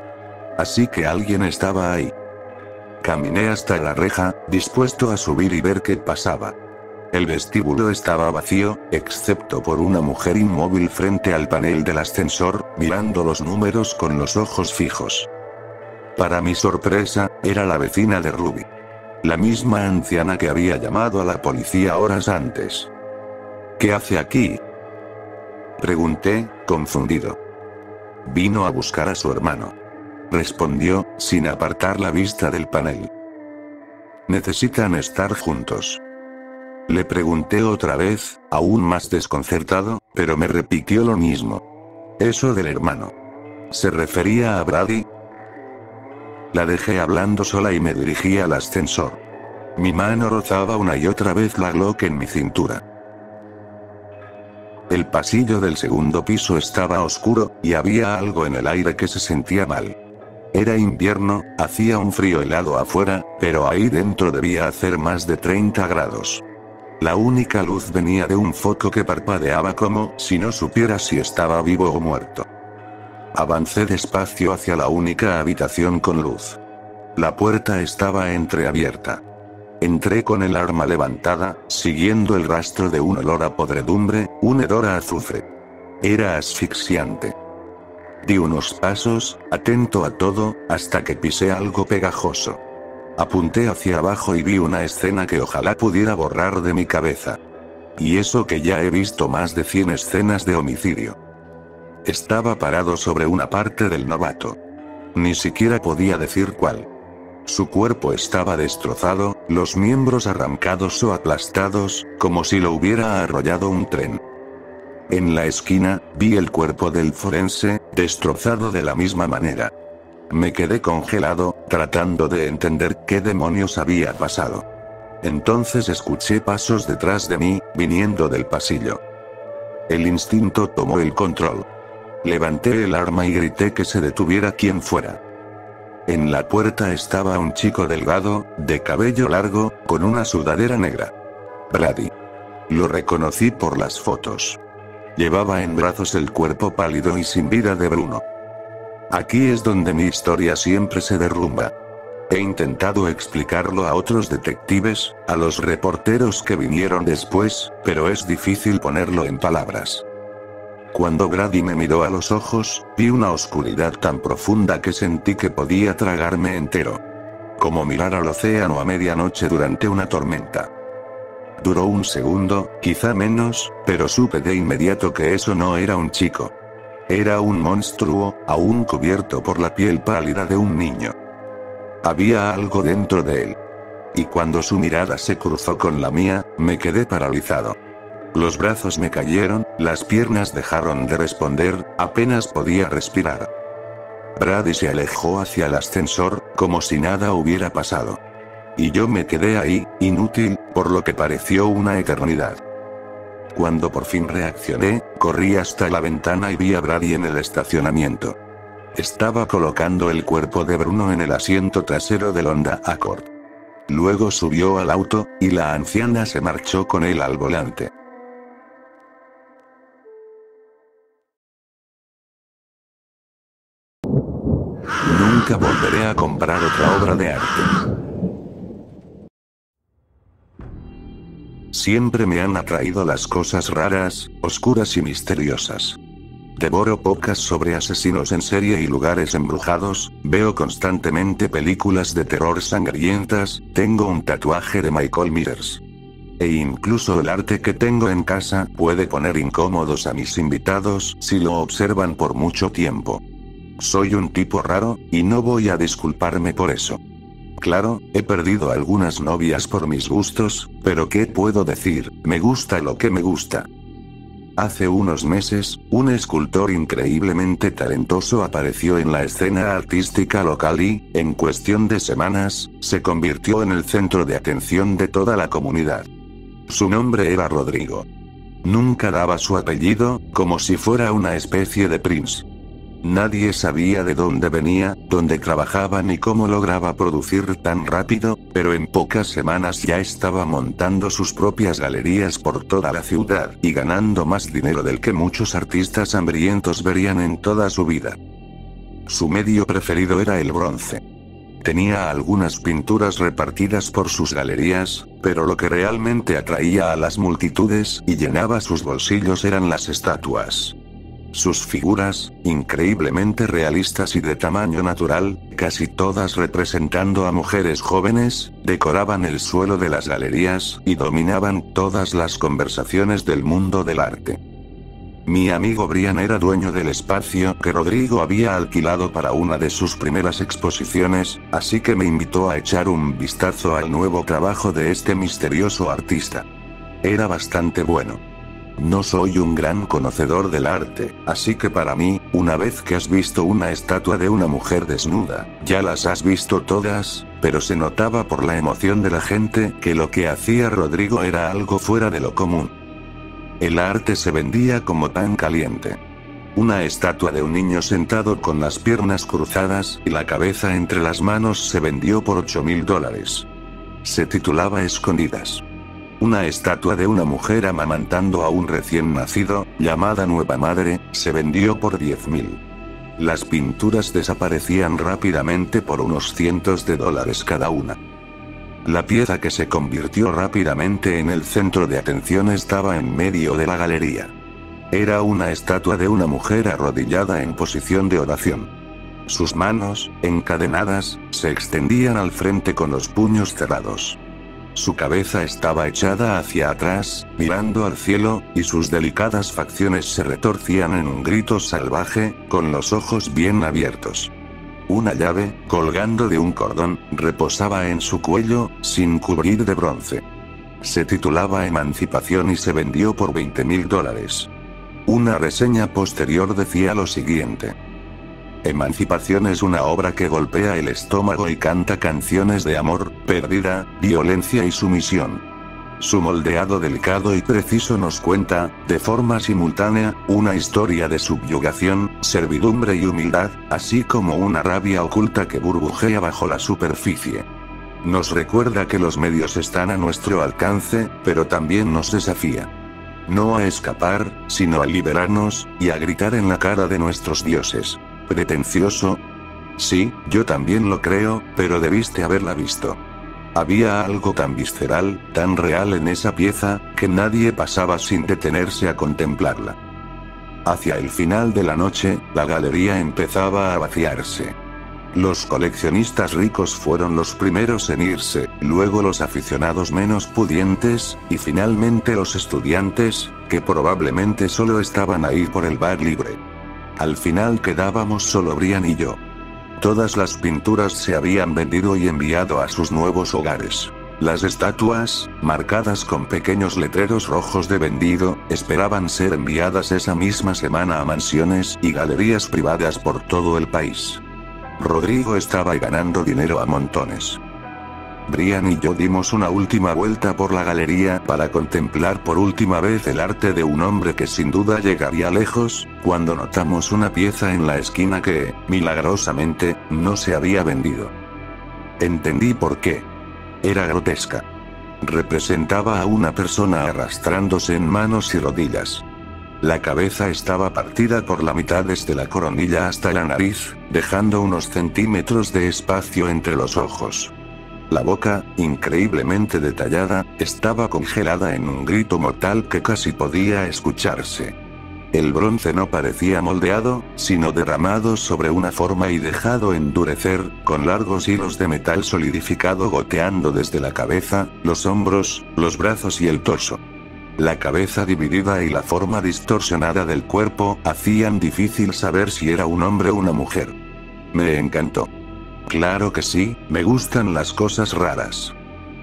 Así que alguien estaba ahí. Caminé hasta la reja, dispuesto a subir y ver qué pasaba. El vestíbulo estaba vacío, excepto por una mujer inmóvil frente al panel del ascensor, mirando los números con los ojos fijos. Para mi sorpresa, era la vecina de Ruby. La misma anciana que había llamado a la policía horas antes. ¿Qué hace aquí?, pregunté, confundido. Vino a buscar a su hermano, respondió, sin apartar la vista del panel. ¿Necesitan estar juntos?, le pregunté otra vez, aún más desconcertado, pero me repitió lo mismo. Eso del hermano. ¿Se refería a Brady? La dejé hablando sola y me dirigí al ascensor. Mi mano rozaba una y otra vez la Glock en mi cintura. El pasillo del segundo piso estaba oscuro, y había algo en el aire que se sentía mal. Era invierno, hacía un frío helado afuera, pero ahí dentro debía hacer más de 30 grados. La única luz venía de un foco que parpadeaba como si no supiera si estaba vivo o muerto. Avancé despacio hacia la única habitación con luz. La puerta estaba entreabierta. Entré con el arma levantada, siguiendo el rastro de un olor a podredumbre, un hedor a azufre. Era asfixiante. Di unos pasos, atento a todo, hasta que pisé algo pegajoso. Apunté hacia abajo y vi una escena que ojalá pudiera borrar de mi cabeza. Y eso que ya he visto más de 100 escenas de homicidio. Estaba parado sobre una parte del novato. Ni siquiera podía decir cuál. Su cuerpo estaba destrozado, los miembros arrancados o aplastados, como si lo hubiera arrollado un tren. En la esquina, vi el cuerpo del forense, destrozado de la misma manera. Me quedé congelado, tratando de entender qué demonios había pasado. Entonces escuché pasos detrás de mí, viniendo del pasillo. El instinto tomó el control. Levanté el arma y grité que se detuviera quien fuera. En la puerta estaba un chico delgado, de cabello largo, con una sudadera negra. Brady. Lo reconocí por las fotos. Llevaba en brazos el cuerpo pálido y sin vida de Bruno. Aquí es donde mi historia siempre se derrumba. He intentado explicarlo a otros detectives, a los reporteros que vinieron después, pero es difícil ponerlo en palabras. Cuando Brady me miró a los ojos, vi una oscuridad tan profunda que sentí que podía tragarme entero. Como mirar al océano a medianoche durante una tormenta. Duró un segundo, quizá menos, pero supe de inmediato que eso no era un chico. Era un monstruo, aún cubierto por la piel pálida de un niño. Había algo dentro de él. Y cuando su mirada se cruzó con la mía, me quedé paralizado. Los brazos me cayeron, las piernas dejaron de responder, apenas podía respirar. Brady se alejó hacia el ascensor, como si nada hubiera pasado. Y yo me quedé ahí, inútil, por lo que pareció una eternidad. Cuando por fin reaccioné, corrí hasta la ventana y vi a Brady en el estacionamiento. Estaba colocando el cuerpo de Bruno en el asiento trasero del Honda Accord. Luego subió al auto, y la anciana se marchó con él al volante. Nunca volveré a comprar otra obra de arte. Siempre me han atraído las cosas raras, oscuras y misteriosas. Devoro podcasts sobre asesinos en serie y lugares embrujados, veo constantemente películas de terror sangrientas, tengo un tatuaje de Michael Myers. E incluso el arte que tengo en casa puede poner incómodos a mis invitados si lo observan por mucho tiempo. Soy un tipo raro, y no voy a disculparme por eso. Claro, he perdido algunas novias por mis gustos, pero ¿qué puedo decir? Me gusta lo que me gusta. Hace unos meses, un escultor increíblemente talentoso apareció en la escena artística local y, en cuestión de semanas, se convirtió en el centro de atención de toda la comunidad. Su nombre era Rodrigo. Nunca daba su apellido, como si fuera una especie de Prince. Nadie sabía de dónde venía, dónde trabajaba ni cómo lograba producir tan rápido, pero en pocas semanas ya estaba montando sus propias galerías por toda la ciudad y ganando más dinero del que muchos artistas hambrientos verían en toda su vida. Su medio preferido era el bronce. Tenía algunas pinturas repartidas por sus galerías, pero lo que realmente atraía a las multitudes y llenaba sus bolsillos eran las estatuas. Sus figuras, increíblemente realistas y de tamaño natural, casi todas representando a mujeres jóvenes, decoraban el suelo de las galerías y dominaban todas las conversaciones del mundo del arte. Mi amigo Brian era dueño del espacio que Rodrigo había alquilado para una de sus primeras exposiciones, así que me invitó a echar un vistazo al nuevo trabajo de este misterioso artista. Era bastante bueno. No soy un gran conocedor del arte, así que para mí, una vez que has visto una estatua de una mujer desnuda, ya las has visto todas, pero se notaba por la emoción de la gente que lo que hacía Rodrigo era algo fuera de lo común. El arte se vendía como pan caliente. Una estatua de un niño sentado con las piernas cruzadas y la cabeza entre las manos se vendió por $8.000. Se titulaba Escondidas. Una estatua de una mujer amamantando a un recién nacido, llamada Nueva Madre, se vendió por $10.000. Las pinturas desaparecían rápidamente por unos cientos de dólares cada una. La pieza que se convirtió rápidamente en el centro de atención estaba en medio de la galería. Era una estatua de una mujer arrodillada en posición de oración. Sus manos, encadenadas, se extendían al frente con los puños cerrados. Su cabeza estaba echada hacia atrás, mirando al cielo, y sus delicadas facciones se retorcían en un grito salvaje, con los ojos bien abiertos. Una llave, colgando de un cordón, reposaba en su cuello, sin cubrir de bronce. Se titulaba Emancipación y se vendió por $20.000. Una reseña posterior decía lo siguiente: Emancipación es una obra que golpea el estómago y canta canciones de amor, pérdida, violencia y sumisión. Su moldeado delicado y preciso nos cuenta, de forma simultánea, una historia de subyugación, servidumbre y humildad, así como una rabia oculta que burbujea bajo la superficie. Nos recuerda que los medios están a nuestro alcance, pero también nos desafía. No a escapar, sino a liberarnos, y a gritar en la cara de nuestros dioses. ¿Pretencioso? Sí, yo también lo creo, pero debiste haberla visto. Había algo tan visceral, tan real en esa pieza, que nadie pasaba sin detenerse a contemplarla. Hacia el final de la noche, la galería empezaba a vaciarse. Los coleccionistas ricos fueron los primeros en irse, luego los aficionados menos pudientes, y finalmente los estudiantes, que probablemente solo estaban ahí por el bar libre. Al final quedábamos solo Brian y yo. Todas las pinturas se habían vendido y enviado a sus nuevos hogares. Las estatuas, marcadas con pequeños letreros rojos de vendido, esperaban ser enviadas esa misma semana a mansiones y galerías privadas por todo el país. Rodrigo estaba ganando dinero a montones. Brian y yo dimos una última vuelta por la galería para contemplar por última vez el arte de un hombre que sin duda llegaría lejos, cuando notamos una pieza en la esquina que, milagrosamente, no se había vendido. Entendí por qué. Era grotesca. Representaba a una persona arrastrándose en manos y rodillas. La cabeza estaba partida por la mitad desde la coronilla hasta la nariz, dejando unos centímetros de espacio entre los ojos. La boca, increíblemente detallada, estaba congelada en un grito mortal que casi podía escucharse. El bronce no parecía moldeado, sino derramado sobre una forma y dejado endurecer, con largos hilos de metal solidificado goteando desde la cabeza, los hombros, los brazos y el torso. La cabeza dividida y la forma distorsionada del cuerpo hacían difícil saber si era un hombre o una mujer. Me encantó. Claro que sí, me gustan las cosas raras.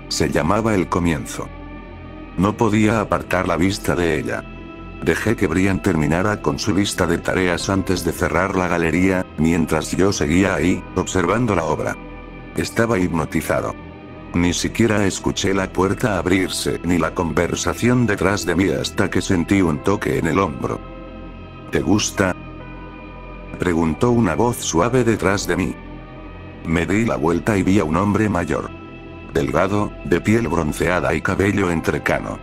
Se llamaba El Comienzo. No podía apartar la vista de ella. Dejé que Brian terminara con su lista de tareas antes de cerrar la galería, mientras yo seguía ahí, observando la obra. Estaba hipnotizado. Ni siquiera escuché la puerta abrirse ni la conversación detrás de mí hasta que sentí un toque en el hombro. ¿Te gusta?, preguntó una voz suave detrás de mí. Me di la vuelta y vi a un hombre mayor. Delgado, de piel bronceada y cabello entrecano.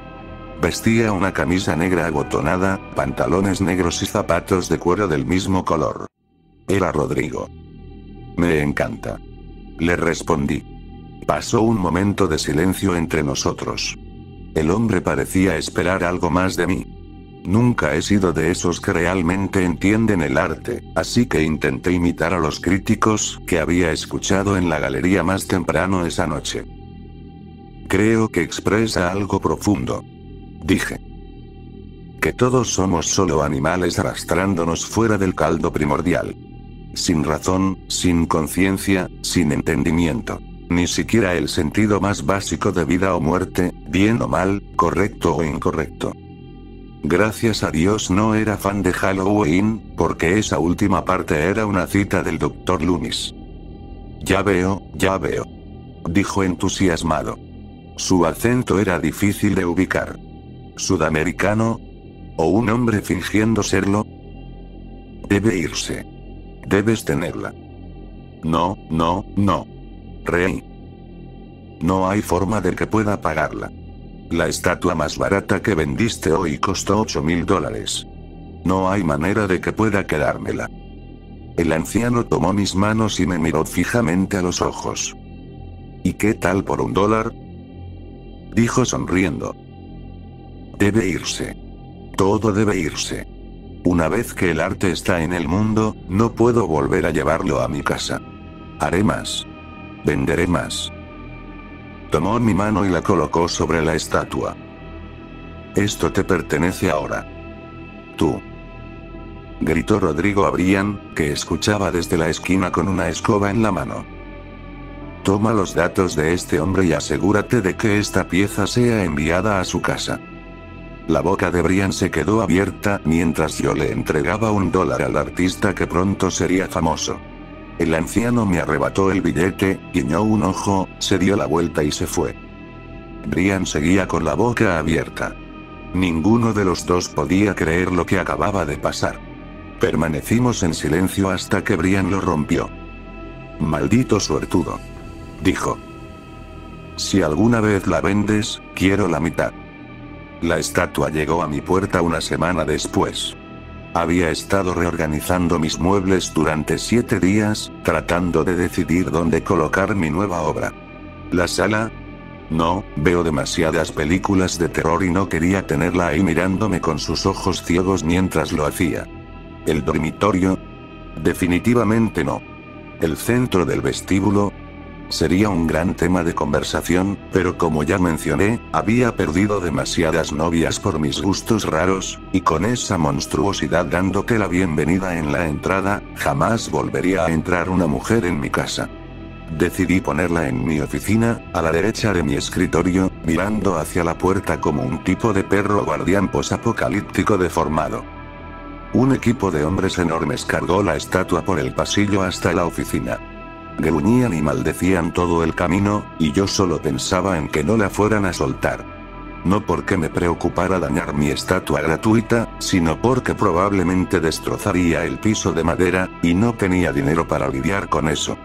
Vestía una camisa negra abotonada, pantalones negros y zapatos de cuero del mismo color. Era Rodrigo. Me encanta. Le respondí. Pasó un momento de silencio entre nosotros. El hombre parecía esperar algo más de mí. Nunca he sido de esos que realmente entienden el arte, así que intenté imitar a los críticos que había escuchado en la galería más temprano esa noche. Creo que expresa algo profundo. Dije. Que todos somos solo animales arrastrándonos fuera del caldo primordial. Sin razón, sin conciencia, sin entendimiento. Ni siquiera el sentido más básico de vida o muerte, bien o mal, correcto o incorrecto. Gracias a Dios no era fan de Halloween, porque esa última parte era una cita del Dr. Loomis. Ya veo, dijo entusiasmado. Su acento era difícil de ubicar. ¿Sudamericano? ¿O un hombre fingiendo serlo? Debe irse. Debes tenerla. No. Reí. No hay forma de que pueda pagarla. La estatua más barata que vendiste hoy costó $8,000. No hay manera de que pueda quedármela. El anciano tomó mis manos y me miró fijamente a los ojos. ¿Y qué tal por $1? Dijo sonriendo. Debe irse. Todo debe irse. Una vez que el arte está en el mundo, no puedo volver a llevarlo a mi casa. Haré más. Venderé más. Tomó mi mano y la colocó sobre la estatua. Esto te pertenece ahora. Tú. Gritó Rodrigo a Brian, que escuchaba desde la esquina con una escoba en la mano. Toma los datos de este hombre y asegúrate de que esta pieza sea enviada a su casa. La boca de Brian se quedó abierta mientras yo le entregaba $1 al artista que pronto sería famoso. El anciano me arrebató el billete, guiñó un ojo, se dio la vuelta y se fue. Brian seguía con la boca abierta. Ninguno de los dos podía creer lo que acababa de pasar. Permanecimos en silencio hasta que Brian lo rompió. Maldito suertudo. Dijo. Si alguna vez la vendes, quiero la mitad. La estatua llegó a mi puerta una semana después. Había estado reorganizando mis muebles durante 7 días, tratando de decidir dónde colocar mi nueva obra. ¿La sala? No, veo demasiadas películas de terror y no quería tenerla ahí mirándome con sus ojos ciegos mientras lo hacía. ¿El dormitorio? Definitivamente no. ¿El centro del vestíbulo? Sería un gran tema de conversación, pero como ya mencioné, había perdido demasiadas novias por mis gustos raros, y con esa monstruosidad dándote la bienvenida en la entrada, jamás volvería a entrar una mujer en mi casa. Decidí ponerla en mi oficina, a la derecha de mi escritorio, mirando hacia la puerta como un tipo de perro guardián posapocalíptico deformado. Un equipo de hombres enormes cargó la estatua por el pasillo hasta la oficina. Gruñían y maldecían todo el camino, y yo solo pensaba en que no la fueran a soltar. No porque me preocupara dañar mi estatua gratuita, sino porque probablemente destrozaría el piso de madera, y no tenía dinero para lidiar con eso.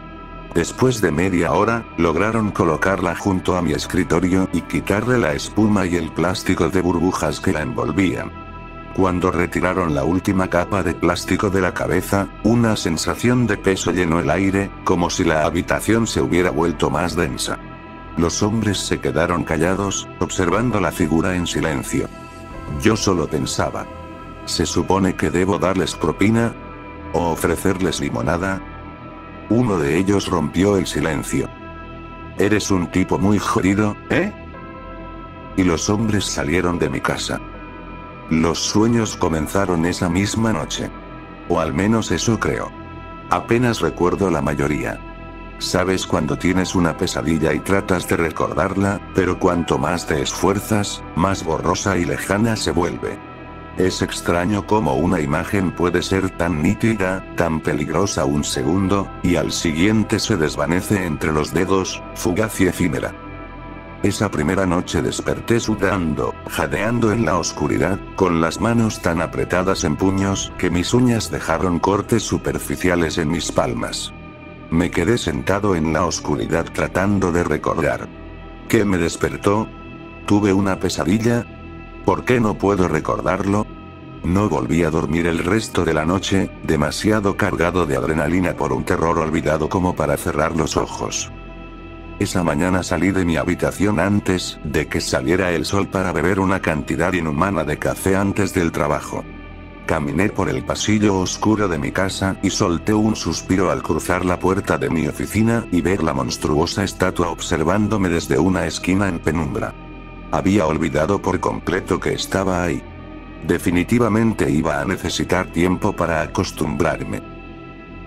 Después de media hora, lograron colocarla junto a mi escritorio y quitarle la espuma y el plástico de burbujas que la envolvían. Cuando retiraron la última capa de plástico de la cabeza, una sensación de peso llenó el aire, como si la habitación se hubiera vuelto más densa. Los hombres se quedaron callados, observando la figura en silencio. Yo solo pensaba: ¿se supone que debo darles propina? ¿O ofrecerles limonada? Uno de ellos rompió el silencio. «Eres un tipo muy jodido, ¿eh?» Y los hombres salieron de mi casa. Los sueños comenzaron esa misma noche. O al menos eso creo. Apenas recuerdo la mayoría. Sabes cuando tienes una pesadilla y tratas de recordarla, pero cuanto más te esfuerzas, más borrosa y lejana se vuelve. Es extraño cómo una imagen puede ser tan nítida, tan peligrosa un segundo, y al siguiente se desvanece entre los dedos, fugaz y efímera. Esa primera noche desperté sudando, jadeando en la oscuridad, con las manos tan apretadas en puños que mis uñas dejaron cortes superficiales en mis palmas. Me quedé sentado en la oscuridad tratando de recordar. ¿Qué me despertó? ¿Tuve una pesadilla? ¿Por qué no puedo recordarlo? No volví a dormir el resto de la noche, demasiado cargado de adrenalina por un terror olvidado como para cerrar los ojos. Esa mañana salí de mi habitación antes de que saliera el sol para beber una cantidad inhumana de café antes del trabajo. Caminé por el pasillo oscuro de mi casa y solté un suspiro al cruzar la puerta de mi oficina y ver la monstruosa estatua observándome desde una esquina en penumbra. Había olvidado por completo que estaba ahí. Definitivamente iba a necesitar tiempo para acostumbrarme.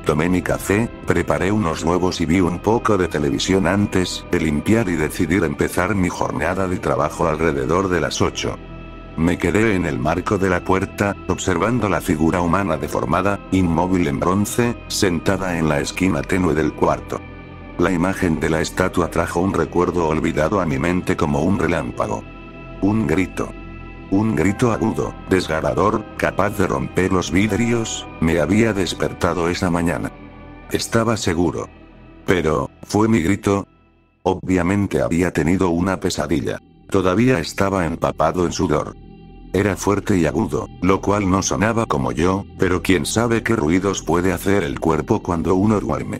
Tomé mi café, preparé unos huevos y vi un poco de televisión antes de limpiar y decidir empezar mi jornada de trabajo alrededor de las 8. Me quedé en el marco de la puerta, observando la figura humana deformada, inmóvil en bronce, sentada en la esquina tenue del cuarto. La imagen de la estatua trajo un recuerdo olvidado a mi mente como un relámpago. Un grito. Un grito agudo, desgarrador, capaz de romper los vidrios, me había despertado esa mañana. Estaba seguro. Pero, ¿fue mi grito? Obviamente había tenido una pesadilla. Todavía estaba empapado en sudor. Era fuerte y agudo, lo cual no sonaba como yo, pero quién sabe qué ruidos puede hacer el cuerpo cuando uno duerme.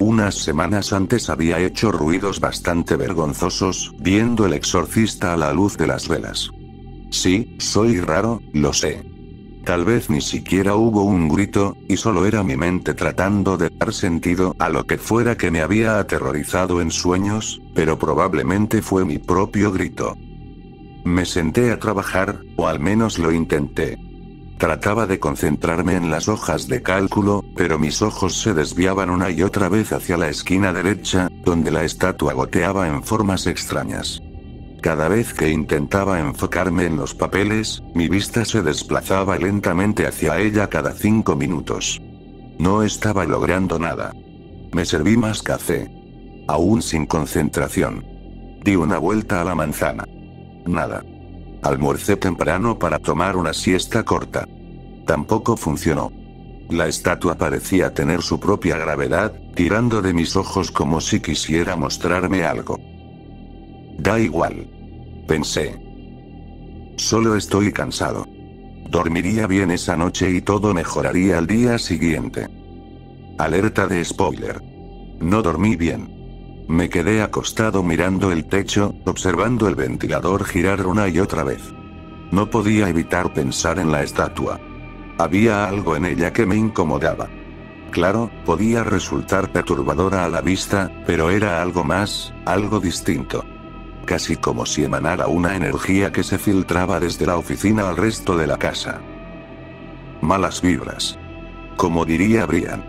Unas semanas antes había hecho ruidos bastante vergonzosos, viendo El Exorcista a la luz de las velas. Sí, soy raro, lo sé. Tal vez ni siquiera hubo un grito, y solo era mi mente tratando de dar sentido a lo que fuera que me había aterrorizado en sueños, pero probablemente fue mi propio grito. Me senté a trabajar, o al menos lo intenté. Trataba de concentrarme en las hojas de cálculo, pero mis ojos se desviaban una y otra vez hacia la esquina derecha, donde la estatua goteaba en formas extrañas. Cada vez que intentaba enfocarme en los papeles, mi vista se desplazaba lentamente hacia ella cada 5 minutos. No estaba logrando nada. Me serví más café. Aún sin concentración. Di una vuelta a la manzana. Nada. Almorcé temprano para tomar una siesta corta. Tampoco funcionó. La estatua parecía tener su propia gravedad, tirando de mis ojos como si quisiera mostrarme algo. Da igual. Pensé. Solo estoy cansado. Dormiría bien esa noche y todo mejoraría al día siguiente. Alerta de spoiler. No dormí bien. Me quedé acostado mirando el techo, observando el ventilador girar una y otra vez. No podía evitar pensar en la estatua. Había algo en ella que me incomodaba. Claro, podía resultar perturbadora a la vista, pero era algo más, algo distinto. Casi como si emanara una energía que se filtraba desde la oficina al resto de la casa. Malas vibras. Como diría Brian.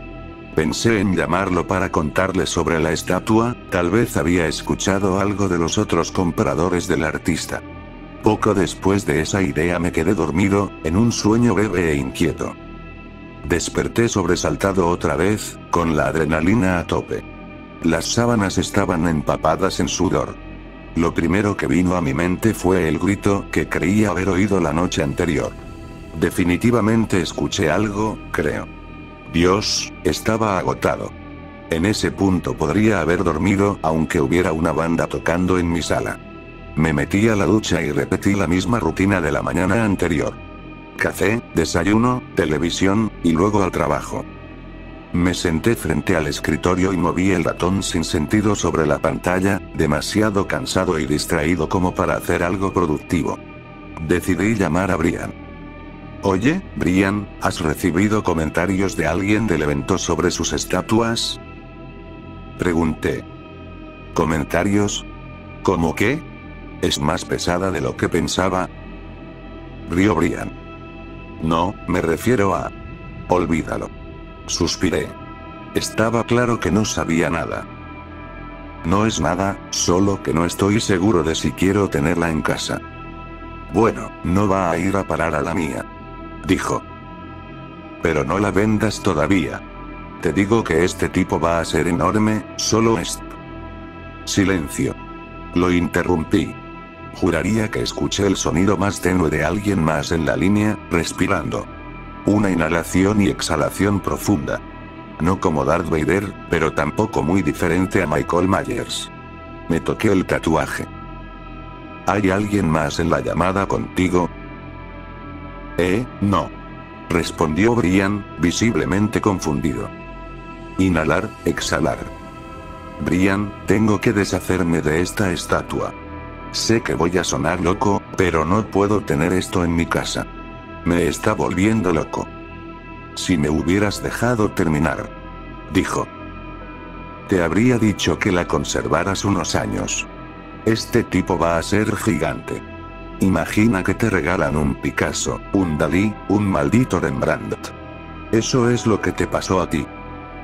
Pensé en llamarlo para contarle sobre la estatua, tal vez había escuchado algo de los otros compradores del artista. Poco después de esa idea me quedé dormido, en un sueño breve e inquieto. Desperté sobresaltado otra vez, con la adrenalina a tope. Las sábanas estaban empapadas en sudor. Lo primero que vino a mi mente fue el grito que creía haber oído la noche anterior. Definitivamente escuché algo, creo. Dios, estaba agotado. En ese punto podría haber dormido aunque hubiera una banda tocando en mi sala. Me metí a la ducha y repetí la misma rutina de la mañana anterior. Café, desayuno, televisión, y luego al trabajo. Me senté frente al escritorio y moví el ratón sin sentido sobre la pantalla, demasiado cansado y distraído como para hacer algo productivo. Decidí llamar a Brian. Oye, Brian, ¿has recibido comentarios de alguien del evento sobre sus estatuas? Pregunté. ¿Comentarios? ¿Cómo qué? Es más pesada de lo que pensaba. Rió Brian. No, me refiero a... Olvídalo. Suspiré. Estaba claro que no sabía nada. No es nada, solo que no estoy seguro de si quiero tenerla en casa. Bueno, no va a ir a parar a la mía. Dijo. Pero no la vendas todavía. Te digo que este tipo va a ser enorme, solo es... Silencio. Lo interrumpí. Juraría que escuché el sonido más tenue de alguien más en la línea, respirando. Una inhalación y exhalación profunda. No como Darth Vader, pero tampoco muy diferente a Michael Myers. Me toqué el tatuaje. ¿Hay alguien más en la llamada contigo? No. Respondió Brian, visiblemente confundido. Inhalar, exhalar. Brian, tengo que deshacerme de esta estatua. Sé que voy a sonar loco, pero no puedo tener esto en mi casa. Me está volviendo loco. Si me hubieras dejado terminar. Dijo. Te habría dicho que la conservaras unos años. Este tipo va a ser gigante. Imagina que te regalan un Picasso, un Dalí, un maldito Rembrandt. Eso es lo que te pasó a ti.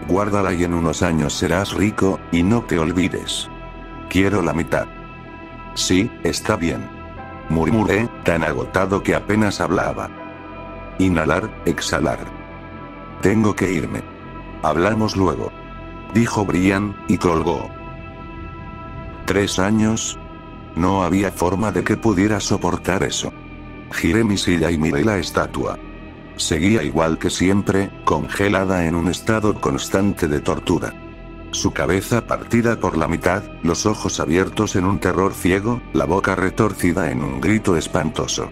Guárdala y en unos años serás rico, y no te olvides. Quiero la mitad. Sí, está bien. Murmuré, tan agotado que apenas hablaba. Inhalar, exhalar. Tengo que irme. Hablamos luego. Dijo Brian, y colgó. 3 años. No había forma de que pudiera soportar eso. Giré mi silla y miré la estatua. Seguía igual que siempre, congelada en un estado constante de tortura. Su cabeza partida por la mitad, los ojos abiertos en un terror ciego, la boca retorcida en un grito espantoso.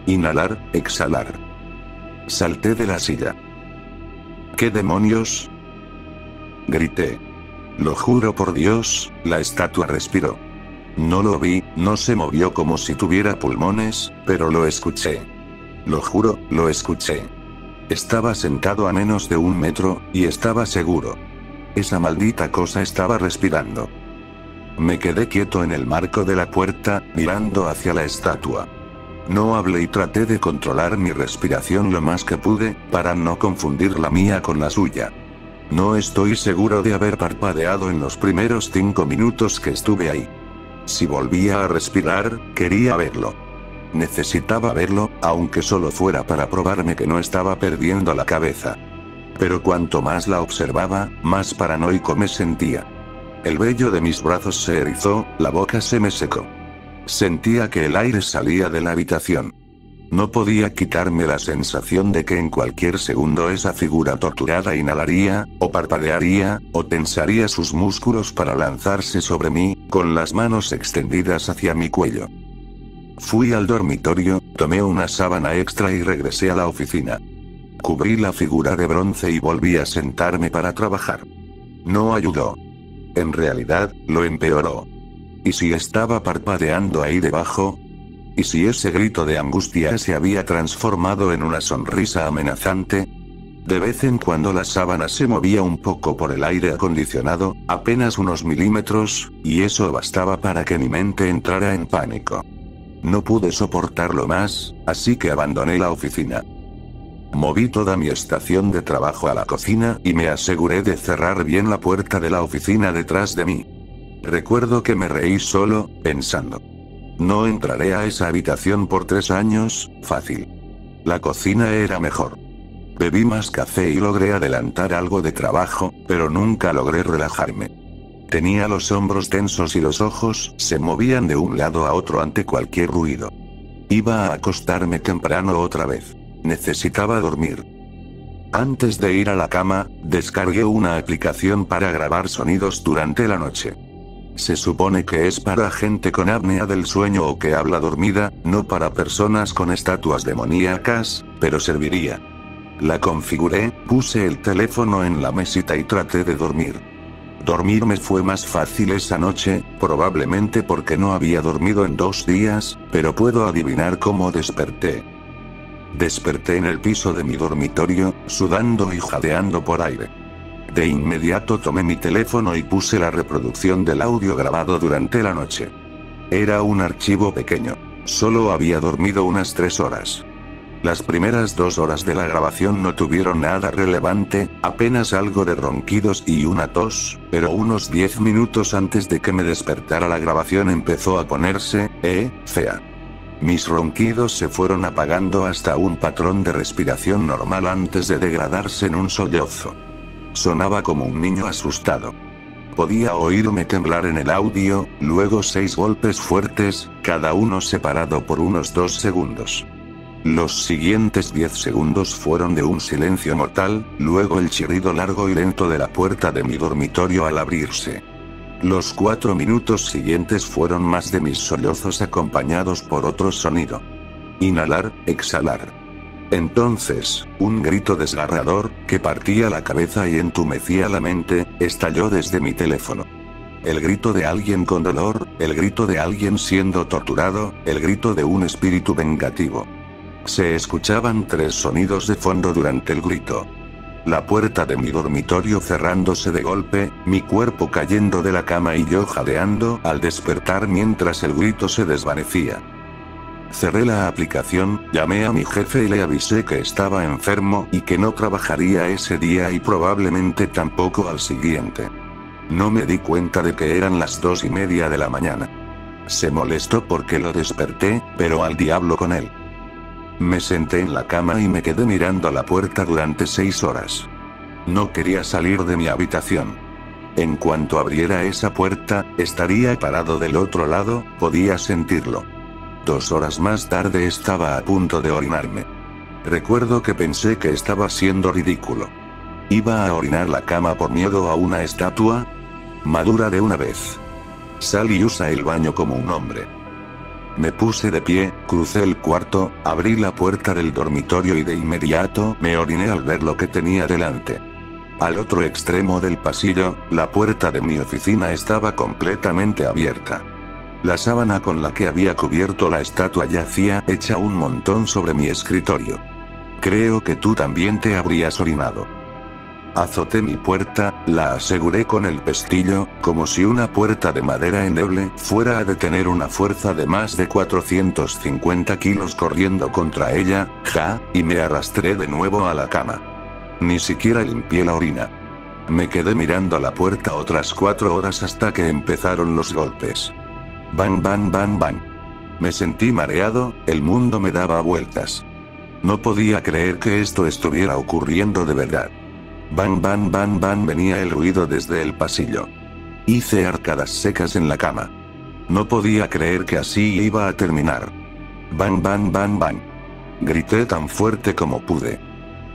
Inhalar, exhalar. Salté de la silla. ¿Qué demonios? Grité. Lo juro por Dios, la estatua respiró. No lo vi, no se movió como si tuviera pulmones, pero lo escuché. Lo juro, lo escuché. Estaba sentado a menos de 1 metro, y estaba seguro. Esa maldita cosa estaba respirando. Me quedé quieto en el marco de la puerta, mirando hacia la estatua. No hablé y traté de controlar mi respiración lo más que pude, para no confundir la mía con la suya. No estoy seguro de haber parpadeado en los primeros 5 minutos que estuve ahí. Si volvía a respirar, quería verlo. Necesitaba verlo, aunque solo fuera para probarme que no estaba perdiendo la cabeza. Pero cuanto más la observaba, más paranoico me sentía. El vello de mis brazos se erizó, la boca se me secó. Sentía que el aire salía de la habitación. No podía quitarme la sensación de que en cualquier segundo esa figura torturada inhalaría, o parpadearía, o tensaría sus músculos para lanzarse sobre mí, con las manos extendidas hacia mi cuello. Fui al dormitorio, tomé una sábana extra y regresé a la oficina. Cubrí la figura de bronce y volví a sentarme para trabajar. No ayudó. En realidad, lo empeoró. ¿Y si estaba parpadeando ahí debajo? ¿Y si ese grito de angustia se había transformado en una sonrisa amenazante? De vez en cuando la sábana se movía un poco por el aire acondicionado, apenas unos milímetros, y eso bastaba para que mi mente entrara en pánico. No pude soportarlo más, así que abandoné la oficina. Moví toda mi estación de trabajo a la cocina y me aseguré de cerrar bien la puerta de la oficina detrás de mí. Recuerdo que me reí solo, pensando. No entraré a esa habitación por 3 años, fácil. La cocina era mejor. Bebí más café y logré adelantar algo de trabajo, pero nunca logré relajarme. Tenía los hombros tensos y los ojos se movían de un lado a otro ante cualquier ruido. Iba a acostarme temprano otra vez. Necesitaba dormir. Antes de ir a la cama, descargué una aplicación para grabar sonidos durante la noche. Se supone que es para gente con apnea del sueño o que habla dormida, no para personas con estatuas demoníacas, pero serviría. La configuré, puse el teléfono en la mesita y traté de dormir. Dormir me fue más fácil esa noche, probablemente porque no había dormido en 2 días, pero puedo adivinar cómo desperté. Desperté en el piso de mi dormitorio, sudando y jadeando por aire. De inmediato tomé mi teléfono y puse la reproducción del audio grabado durante la noche. Era un archivo pequeño. Solo había dormido unas 3 horas. Las primeras 2 horas de la grabación no tuvieron nada relevante, apenas algo de ronquidos y una tos, pero unos 10 minutos antes de que me despertara la grabación empezó a ponerse, fea. Mis ronquidos se fueron apagando hasta un patrón de respiración normal antes de degradarse en un sollozo. Sonaba como un niño asustado. Podía oírme temblar en el audio, luego 6 golpes fuertes, cada uno separado por unos 2 segundos. Los siguientes 10 segundos fueron de un silencio mortal, luego el chirrido largo y lento de la puerta de mi dormitorio al abrirse. Los 4 minutos siguientes fueron más de mis sollozos acompañados por otro sonido. Inhalar, exhalar. Entonces, un grito desgarrador, que partía la cabeza y entumecía la mente, estalló desde mi teléfono. El grito de alguien con dolor, el grito de alguien siendo torturado, el grito de un espíritu vengativo. Se escuchaban 3 sonidos de fondo durante el grito. La puerta de mi dormitorio cerrándose de golpe, mi cuerpo cayendo de la cama y yo jadeando al despertar mientras el grito se desvanecía. Cerré la aplicación, llamé a mi jefe y le avisé que estaba enfermo y que no trabajaría ese día y probablemente tampoco al siguiente. No me di cuenta de que eran las 2:30 de la mañana. Se molestó porque lo desperté, pero al diablo con él. Me senté en la cama y me quedé mirando la puerta durante 6 horas. No quería salir de mi habitación. En cuanto abriera esa puerta, estaría parado del otro lado, podía sentirlo. 2 horas más tarde estaba a punto de orinarme. Recuerdo que pensé que estaba siendo ridículo. ¿Iba a orinar la cama por miedo a una estatua? Madura de una vez. Sal y usa el baño como un hombre. Me puse de pie, crucé el cuarto, abrí la puerta del dormitorio y de inmediato me oriné al ver lo que tenía delante. Al otro extremo del pasillo, la puerta de mi oficina estaba completamente abierta. La sábana con la que había cubierto la estatua yacía hecha un montón sobre mi escritorio. Creo que tú también te habrías orinado. Azoté mi puerta, la aseguré con el pestillo, como si una puerta de madera endeble fuera a detener una fuerza de más de 450 kilos corriendo contra ella, y me arrastré de nuevo a la cama. Ni siquiera limpié la orina. Me quedé mirando la puerta otras 4 horas hasta que empezaron los golpes. Bang bang bang bang. Me sentí mareado, el mundo me daba vueltas. No podía creer que esto estuviera ocurriendo de verdad. Bang bang bang bang venía el ruido desde el pasillo. Hice arcadas secas en la cama. No podía creer que así iba a terminar. Bang bang bang bang. Grité tan fuerte como pude.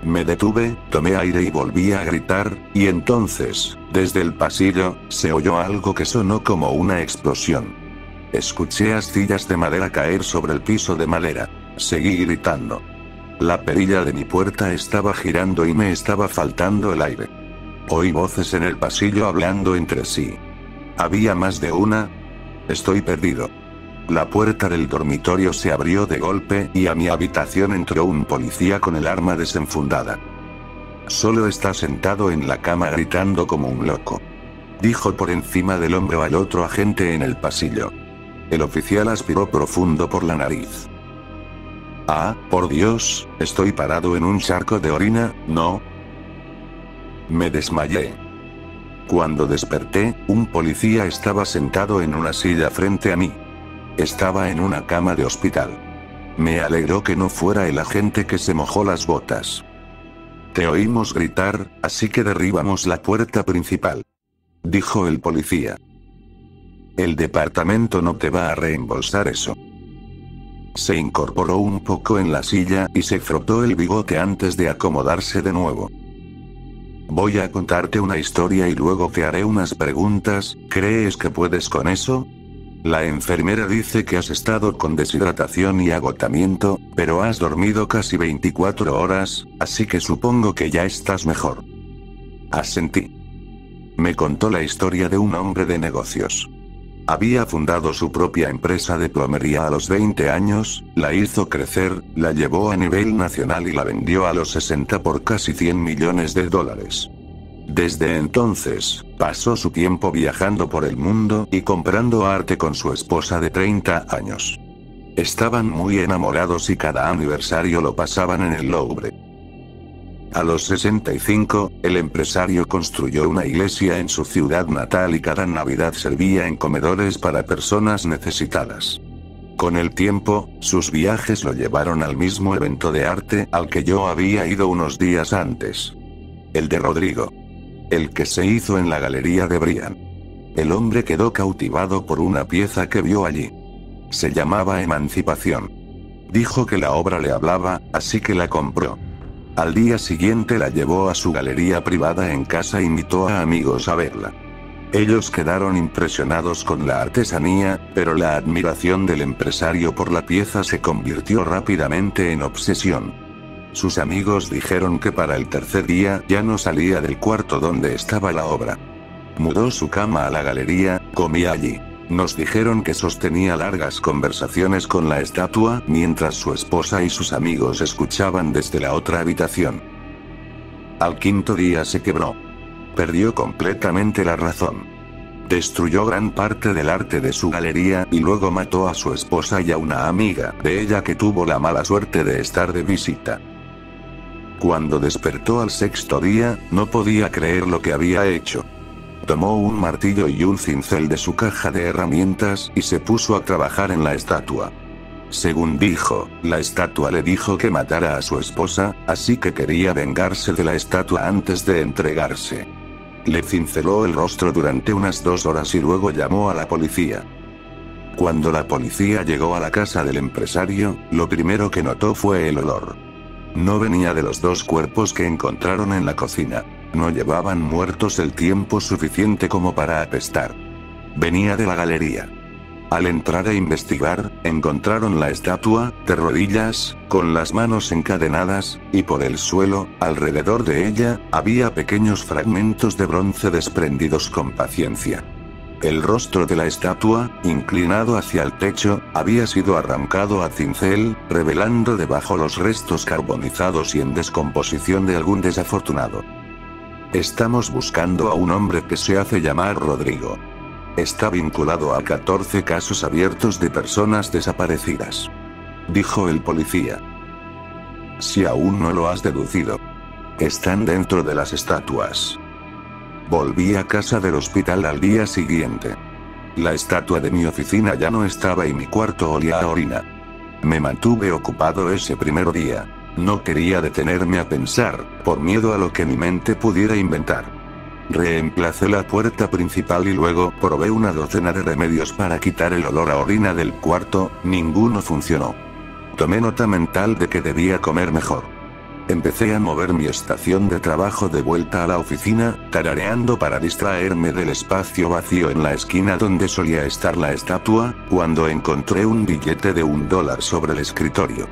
Me detuve, tomé aire y volví a gritar, y entonces, desde el pasillo, se oyó algo que sonó como una explosión. Escuché astillas de madera caer sobre el piso de madera. Seguí gritando. La perilla de mi puerta estaba girando y me estaba faltando el aire. Oí voces en el pasillo hablando entre sí. ¿Había más de una? Estoy perdido. La puerta del dormitorio se abrió de golpe y a mi habitación entró un policía con el arma desenfundada. Solo está sentado en la cama gritando como un loco. Dijo por encima del hombro al otro agente en el pasillo. El oficial aspiró profundo por la nariz. Ah, por Dios, estoy parado en un charco de orina, ¿no? Me desmayé. Cuando desperté, un policía estaba sentado en una silla frente a mí. Estaba en una cama de hospital. Me alegró que no fuera el agente que se mojó las botas. Te oímos gritar, así que derribamos la puerta principal. Dijo el policía. El departamento no te va a reembolsar eso. Se incorporó un poco en la silla y se frotó el bigote antes de acomodarse de nuevo. Voy a contarte una historia y luego te haré unas preguntas, ¿crees que puedes con eso? La enfermera dice que has estado con deshidratación y agotamiento, pero has dormido casi 24 horas, así que supongo que ya estás mejor. Asentí. Me contó la historia de un hombre de negocios. Había fundado su propia empresa de plomería a los 20 años, la hizo crecer, la llevó a nivel nacional y la vendió a los 60 por casi $100 millones. Desde entonces, pasó su tiempo viajando por el mundo y comprando arte con su esposa de 30 años. Estaban muy enamorados y cada aniversario lo pasaban en el Louvre. A los 65, el empresario construyó una iglesia en su ciudad natal y cada Navidad servía en comedores para personas necesitadas. Con el tiempo, sus viajes lo llevaron al mismo evento de arte al que yo había ido unos días antes. El de Rodrigo. El que se hizo en la galería de Brian. El hombre quedó cautivado por una pieza que vio allí. Se llamaba Emancipación. Dijo que la obra le hablaba, así que la compró. Al día siguiente la llevó a su galería privada en casa e invitó a amigos a verla. Ellos quedaron impresionados con la artesanía, pero la admiración del empresario por la pieza se convirtió rápidamente en obsesión. Sus amigos dijeron que para el tercer día ya no salía del cuarto donde estaba la obra. Mudó su cama a la galería, comía allí. Nos dijeron que sostenía largas conversaciones con la estatua mientras su esposa y sus amigos escuchaban desde la otra habitación. Al quinto día se quebró. Perdió completamente la razón. Destruyó gran parte del arte de su galería y luego mató a su esposa y a una amiga de ella que tuvo la mala suerte de estar de visita. Cuando despertó al sexto día, no podía creer lo que había hecho. Tomó un martillo y un cincel de su caja de herramientas y se puso a trabajar en la estatua. Según dijo, la estatua le dijo que matara a su esposa, así que quería vengarse de la estatua antes de entregarse. Le cinceló el rostro durante unas 2 horas y luego llamó a la policía. Cuando la policía llegó a la casa del empresario, lo primero que notó fue el olor. No venía de los 2 cuerpos que encontraron en la cocina. No llevaban muertos el tiempo suficiente como para apestar. Venía de la galería. Al entrar a investigar, encontraron la estatua, de rodillas, con las manos encadenadas, y por el suelo, alrededor de ella, había pequeños fragmentos de bronce desprendidos con paciencia. El rostro de la estatua, inclinado hacia el techo, había sido arrancado a cincel, revelando debajo los restos carbonizados y en descomposición de algún desafortunado. Estamos buscando a un hombre que se hace llamar Rodrigo. Está vinculado a 14 casos abiertos de personas desaparecidas. Dijo el policía. Si aún no lo has deducido. Están dentro de las estatuas. Volví a casa del hospital al día siguiente. La estatua de mi oficina ya no estaba y mi cuarto olía a orina. Me mantuve ocupado ese primer día. No quería detenerme a pensar, por miedo a lo que mi mente pudiera inventar. Reemplacé la puerta principal y luego probé una docena de remedios para quitar el olor a orina del cuarto, ninguno funcionó. Tomé nota mental de que debía comer mejor. Empecé a mover mi estación de trabajo de vuelta a la oficina, tarareando para distraerme del espacio vacío en la esquina donde solía estar la estatua, cuando encontré un billete de $1 sobre el escritorio.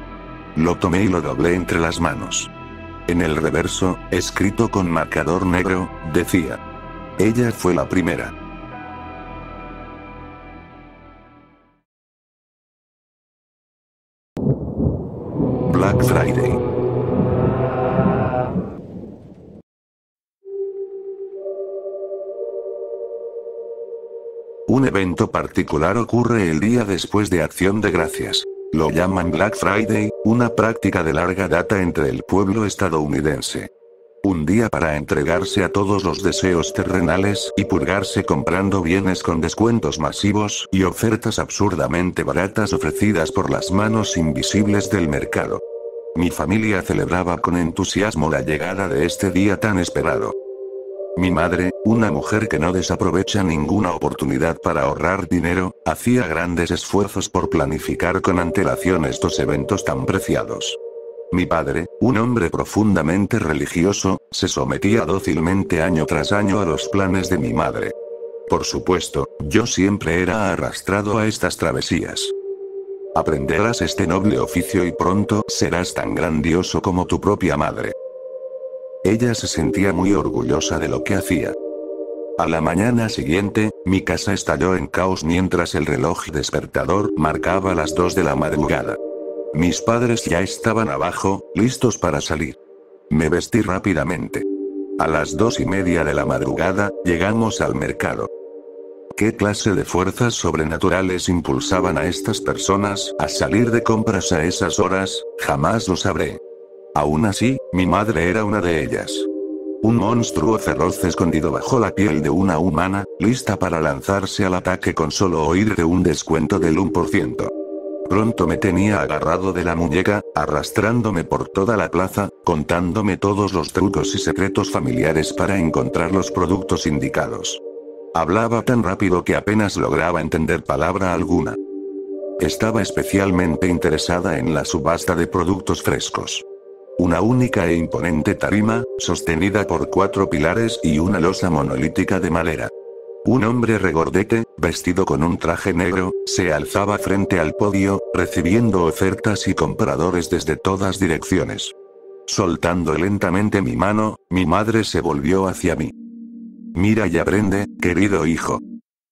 Lo tomé y lo doblé entre las manos. En el reverso, escrito con marcador negro, decía: ella fue la primera. Black Friday. Un evento particular ocurre el día después de Acción de Gracias. Lo llaman Black Friday, una práctica de larga data entre el pueblo estadounidense. Un día para entregarse a todos los deseos terrenales y purgarse comprando bienes con descuentos masivos y ofertas absurdamente baratas ofrecidas por las manos invisibles del mercado. Mi familia celebraba con entusiasmo la llegada de este día tan esperado. Mi madre, una mujer que no desaprovecha ninguna oportunidad para ahorrar dinero, hacía grandes esfuerzos por planificar con antelación estos eventos tan preciados. Mi padre, un hombre profundamente religioso, se sometía dócilmente año tras año a los planes de mi madre. Por supuesto, yo siempre era arrastrado a estas travesías. Aprenderás este noble oficio y pronto serás tan grandioso como tu propia madre. Ella se sentía muy orgullosa de lo que hacía. A la mañana siguiente, mi casa estalló en caos mientras el reloj despertador marcaba las 2 de la madrugada. Mis padres ya estaban abajo, listos para salir. Me vestí rápidamente. A las 2:30 de la madrugada, llegamos al mercado. ¿Qué clase de fuerzas sobrenaturales impulsaban a estas personas a salir de compras a esas horas? Jamás lo sabré. Aún así, mi madre era una de ellas. Un monstruo feroz escondido bajo la piel de una humana, lista para lanzarse al ataque con solo oír de un descuento del 1%. Pronto me tenía agarrado de la muñeca, arrastrándome por toda la plaza, contándome todos los trucos y secretos familiares para encontrar los productos indicados. Hablaba tan rápido que apenas lograba entender palabra alguna. Estaba especialmente interesada en la subasta de productos frescos. Una única e imponente tarima, sostenida por 4 pilares y una losa monolítica de madera. Un hombre regordete, vestido con un traje negro, se alzaba frente al podio, recibiendo ofertas y compradores desde todas direcciones. Soltando lentamente mi mano, mi madre se volvió hacia mí. Mira y aprende, querido hijo.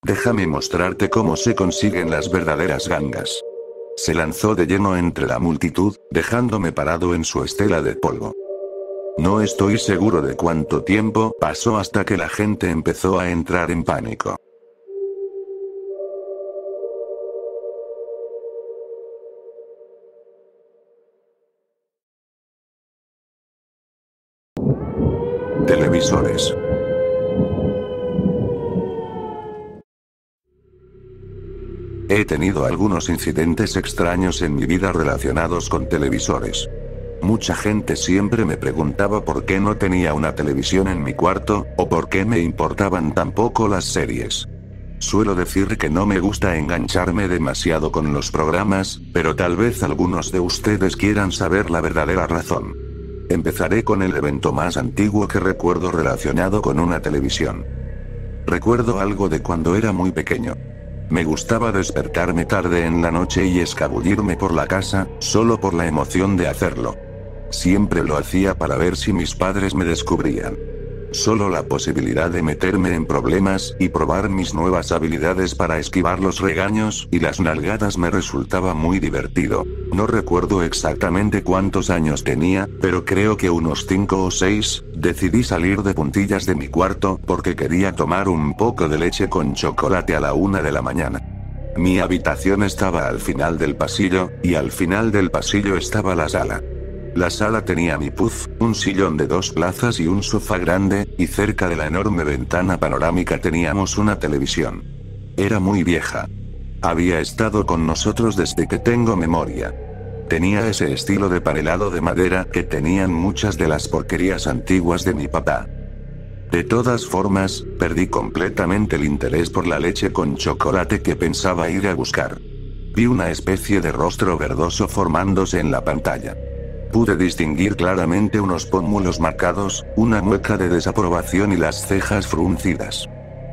Déjame mostrarte cómo se consiguen las verdaderas gangas. Se lanzó de lleno entre la multitud, dejándome parado en su estela de polvo. No estoy seguro de cuánto tiempo pasó hasta que la gente empezó a entrar en pánico. Televisores. He tenido algunos incidentes extraños en mi vida relacionados con televisores. Mucha gente siempre me preguntaba por qué no tenía una televisión en mi cuarto, o por qué me importaban tan poco las series. Suelo decir que no me gusta engancharme demasiado con los programas, pero tal vez algunos de ustedes quieran saber la verdadera razón. Empezaré con el evento más antiguo que recuerdo relacionado con una televisión. Recuerdo algo de cuando era muy pequeño. Me gustaba despertarme tarde en la noche y escabullirme por la casa, solo por la emoción de hacerlo. Siempre lo hacía para ver si mis padres me descubrían. Solo la posibilidad de meterme en problemas y probar mis nuevas habilidades para esquivar los regaños y las nalgadas me resultaba muy divertido. No recuerdo exactamente cuántos años tenía, pero creo que unos 5 o 6, decidí salir de puntillas de mi cuarto porque quería tomar un poco de leche con chocolate a la 1 de la mañana. Mi habitación estaba al final del pasillo, y al final del pasillo estaba la sala. La sala tenía mi puff, un sillón de 2 plazas y un sofá grande, y cerca de la enorme ventana panorámica teníamos una televisión. Era muy vieja. Había estado con nosotros desde que tengo memoria. Tenía ese estilo de panelado de madera que tenían muchas de las porquerías antiguas de mi papá. De todas formas, perdí completamente el interés por la leche con chocolate que pensaba ir a buscar. Vi una especie de rostro verdoso formándose en la pantalla. Pude distinguir claramente unos pómulos marcados, una mueca de desaprobación y las cejas fruncidas.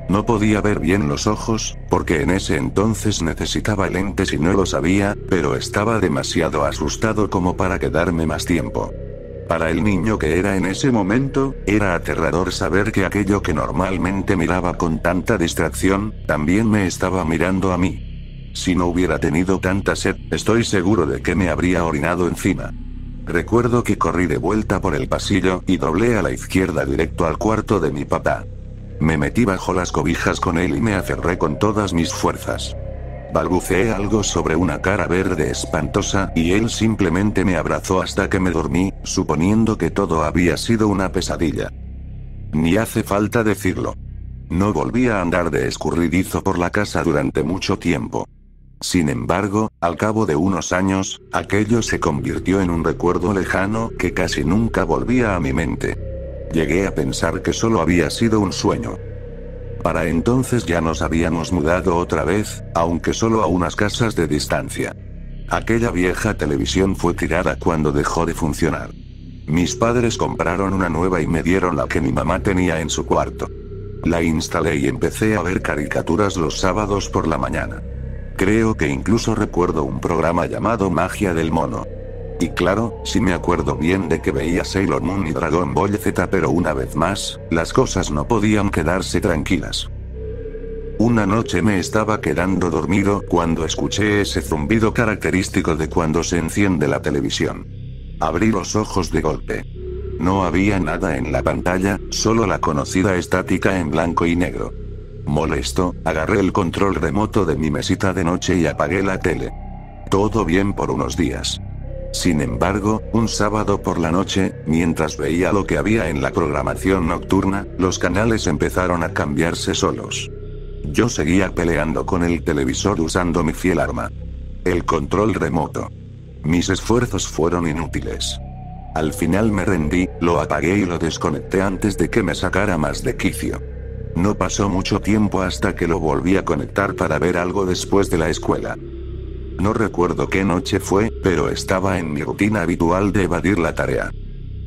No podía ver bien los ojos, porque en ese entonces necesitaba lentes y no lo sabía, pero estaba demasiado asustado como para quedarme más tiempo. Para el niño que era en ese momento, era aterrador saber que aquello que normalmente miraba con tanta distracción, también me estaba mirando a mí. Si no hubiera tenido tanta sed, estoy seguro de que me habría orinado encima. Recuerdo que corrí de vuelta por el pasillo y doblé a la izquierda directo al cuarto de mi papá. Me metí bajo las cobijas con él y me aferré con todas mis fuerzas. Balbuceé algo sobre una cara verde espantosa y él simplemente me abrazó hasta que me dormí, suponiendo que todo había sido una pesadilla. Ni hace falta decirlo. No volví a andar de escurridizo por la casa durante mucho tiempo. Sin embargo, al cabo de unos años, aquello se convirtió en un recuerdo lejano que casi nunca volvía a mi mente. Llegué a pensar que solo había sido un sueño. Para entonces ya nos habíamos mudado otra vez, aunque solo a unas casas de distancia. Aquella vieja televisión fue tirada cuando dejó de funcionar. Mis padres compraron una nueva y me dieron la que mi mamá tenía en su cuarto. La instalé y empecé a ver caricaturas los sábados por la mañana. Creo que incluso recuerdo un programa llamado Magia del Mono. Y claro, sí me acuerdo bien de que veía Sailor Moon y Dragon Ball Z, pero una vez más, las cosas no podían quedarse tranquilas. Una noche me estaba quedando dormido cuando escuché ese zumbido característico de cuando se enciende la televisión. Abrí los ojos de golpe. No había nada en la pantalla, solo la conocida estática en blanco y negro. Molesto, agarré el control remoto de mi mesita de noche y apagué la tele. Todo bien por unos días. Sin embargo, un sábado por la noche, mientras veía lo que había en la programación nocturna, los canales empezaron a cambiarse solos. Yo seguía peleando con el televisor usando mi fiel arma: el control remoto. Mis esfuerzos fueron inútiles. Al final me rendí, lo apagué y lo desconecté antes de que me sacara más de quicio. No pasó mucho tiempo hasta que lo volví a conectar para ver algo después de la escuela. No recuerdo qué noche fue, pero estaba en mi rutina habitual de evadir la tarea.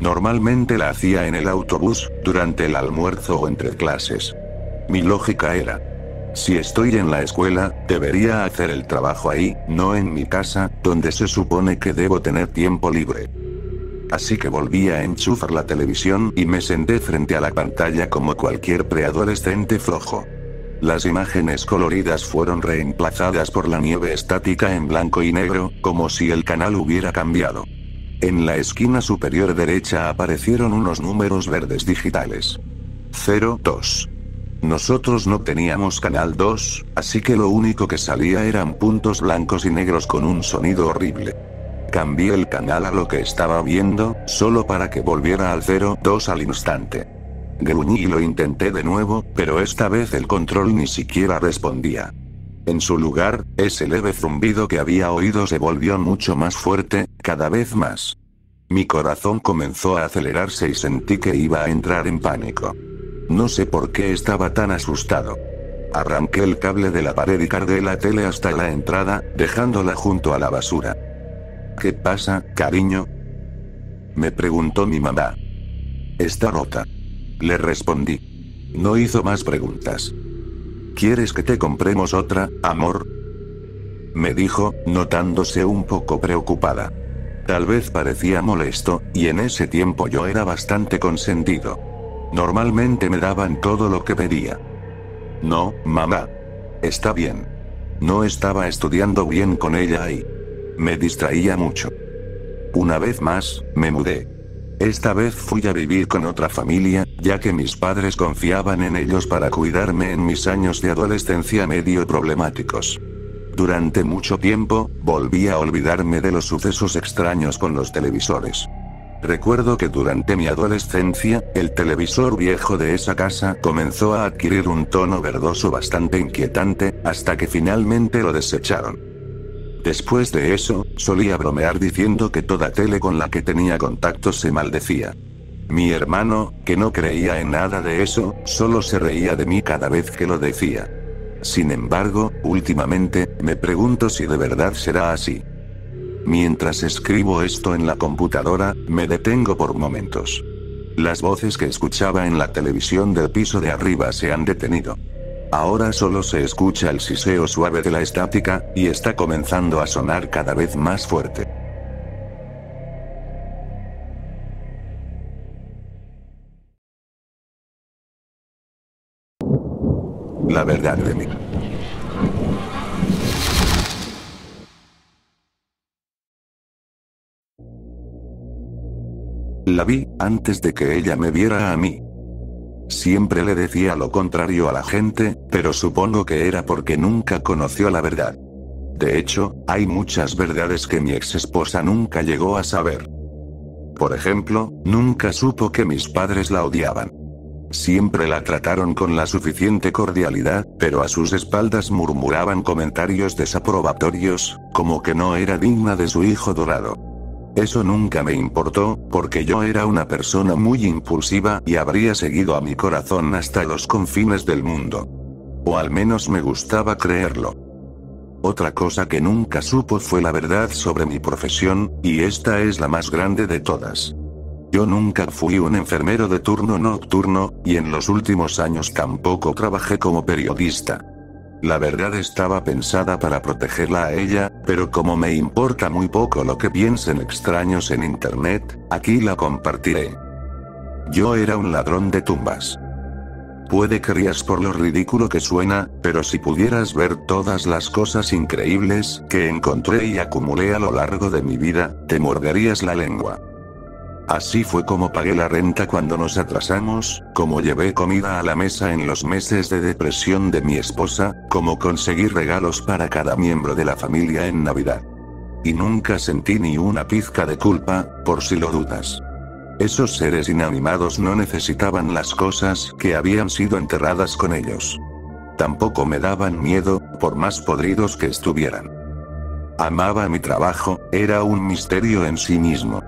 Normalmente la hacía en el autobús, durante el almuerzo o entre clases. Mi lógica era: si estoy en la escuela, debería hacer el trabajo ahí, no en mi casa, donde se supone que debo tener tiempo libre. Así que volví a enchufar la televisión y me senté frente a la pantalla como cualquier preadolescente flojo. Las imágenes coloridas fueron reemplazadas por la nieve estática en blanco y negro, como si el canal hubiera cambiado. En la esquina superior derecha aparecieron unos números verdes digitales. 02. Nosotros no teníamos canal 2, así que lo único que salía eran puntos blancos y negros con un sonido horrible. Cambié el canal a lo que estaba viendo, solo para que volviera al 02 al instante. Gruñí y lo intenté de nuevo, pero esta vez el control ni siquiera respondía. En su lugar, ese leve zumbido que había oído se volvió mucho más fuerte, cada vez más. Mi corazón comenzó a acelerarse y sentí que iba a entrar en pánico. No sé por qué estaba tan asustado. Arranqué el cable de la pared y cargué la tele hasta la entrada, dejándola junto a la basura. ¿Qué pasa, cariño?, me preguntó mi mamá. Está rota, le respondí. No hizo más preguntas. ¿Quieres que te compremos otra, amor?, me dijo, notándose un poco preocupada. Tal vez parecía molesto, y en ese tiempo yo era bastante consentido. Normalmente me daban todo lo que pedía. No, mamá. Está bien. No estaba estudiando bien con ella ahí. Me distraía mucho. Una vez más, me mudé. Esta vez fui a vivir con otra familia, ya que mis padres confiaban en ellos para cuidarme en mis años de adolescencia medio problemáticos. Durante mucho tiempo, volví a olvidarme de los sucesos extraños con los televisores. Recuerdo que durante mi adolescencia, el televisor viejo de esa casa comenzó a adquirir un tono verdoso bastante inquietante, hasta que finalmente lo desecharon. Después de eso, solía bromear diciendo que toda tele con la que tenía contacto se maldecía. Mi hermano, que no creía en nada de eso, solo se reía de mí cada vez que lo decía. Sin embargo, últimamente, me pregunto si de verdad será así. Mientras escribo esto en la computadora, me detengo por momentos. Las voces que escuchaba en la televisión del piso de arriba se han detenido. Ahora solo se escucha el siseo suave de la estática, y está comenzando a sonar cada vez más fuerte. La verdad de mí. La vi, antes de que ella me viera a mí. Siempre le decía lo contrario a la gente, pero supongo que era porque nunca conoció la verdad. De hecho, hay muchas verdades que mi ex esposa nunca llegó a saber. Por ejemplo, nunca supo que mis padres la odiaban. Siempre la trataron con la suficiente cordialidad, pero a sus espaldas murmuraban comentarios desaprobatorios, como que no era digna de su hijo dorado. Eso nunca me importó, porque yo era una persona muy impulsiva y habría seguido a mi corazón hasta los confines del mundo. O al menos me gustaba creerlo. Otra cosa que nunca supo fue la verdad sobre mi profesión, y esta es la más grande de todas. Yo nunca fui un enfermero de turno nocturno, y en los últimos años tampoco trabajé como periodista. La verdad estaba pensada para protegerla a ella, pero como me importa muy poco lo que piensen extraños en internet, aquí la compartiré. Yo era un ladrón de tumbas. Puede que rías por lo ridículo que suena, pero si pudieras ver todas las cosas increíbles que encontré y acumulé a lo largo de mi vida, te morderías la lengua. Así fue como pagué la renta cuando nos atrasamos, como llevé comida a la mesa en los meses de depresión de mi esposa, como conseguí regalos para cada miembro de la familia en Navidad. Y nunca sentí ni una pizca de culpa, por si lo dudas. Esos seres inanimados no necesitaban las cosas que habían sido enterradas con ellos. Tampoco me daban miedo, por más podridos que estuvieran. Amaba mi trabajo, era un misterio en sí mismo.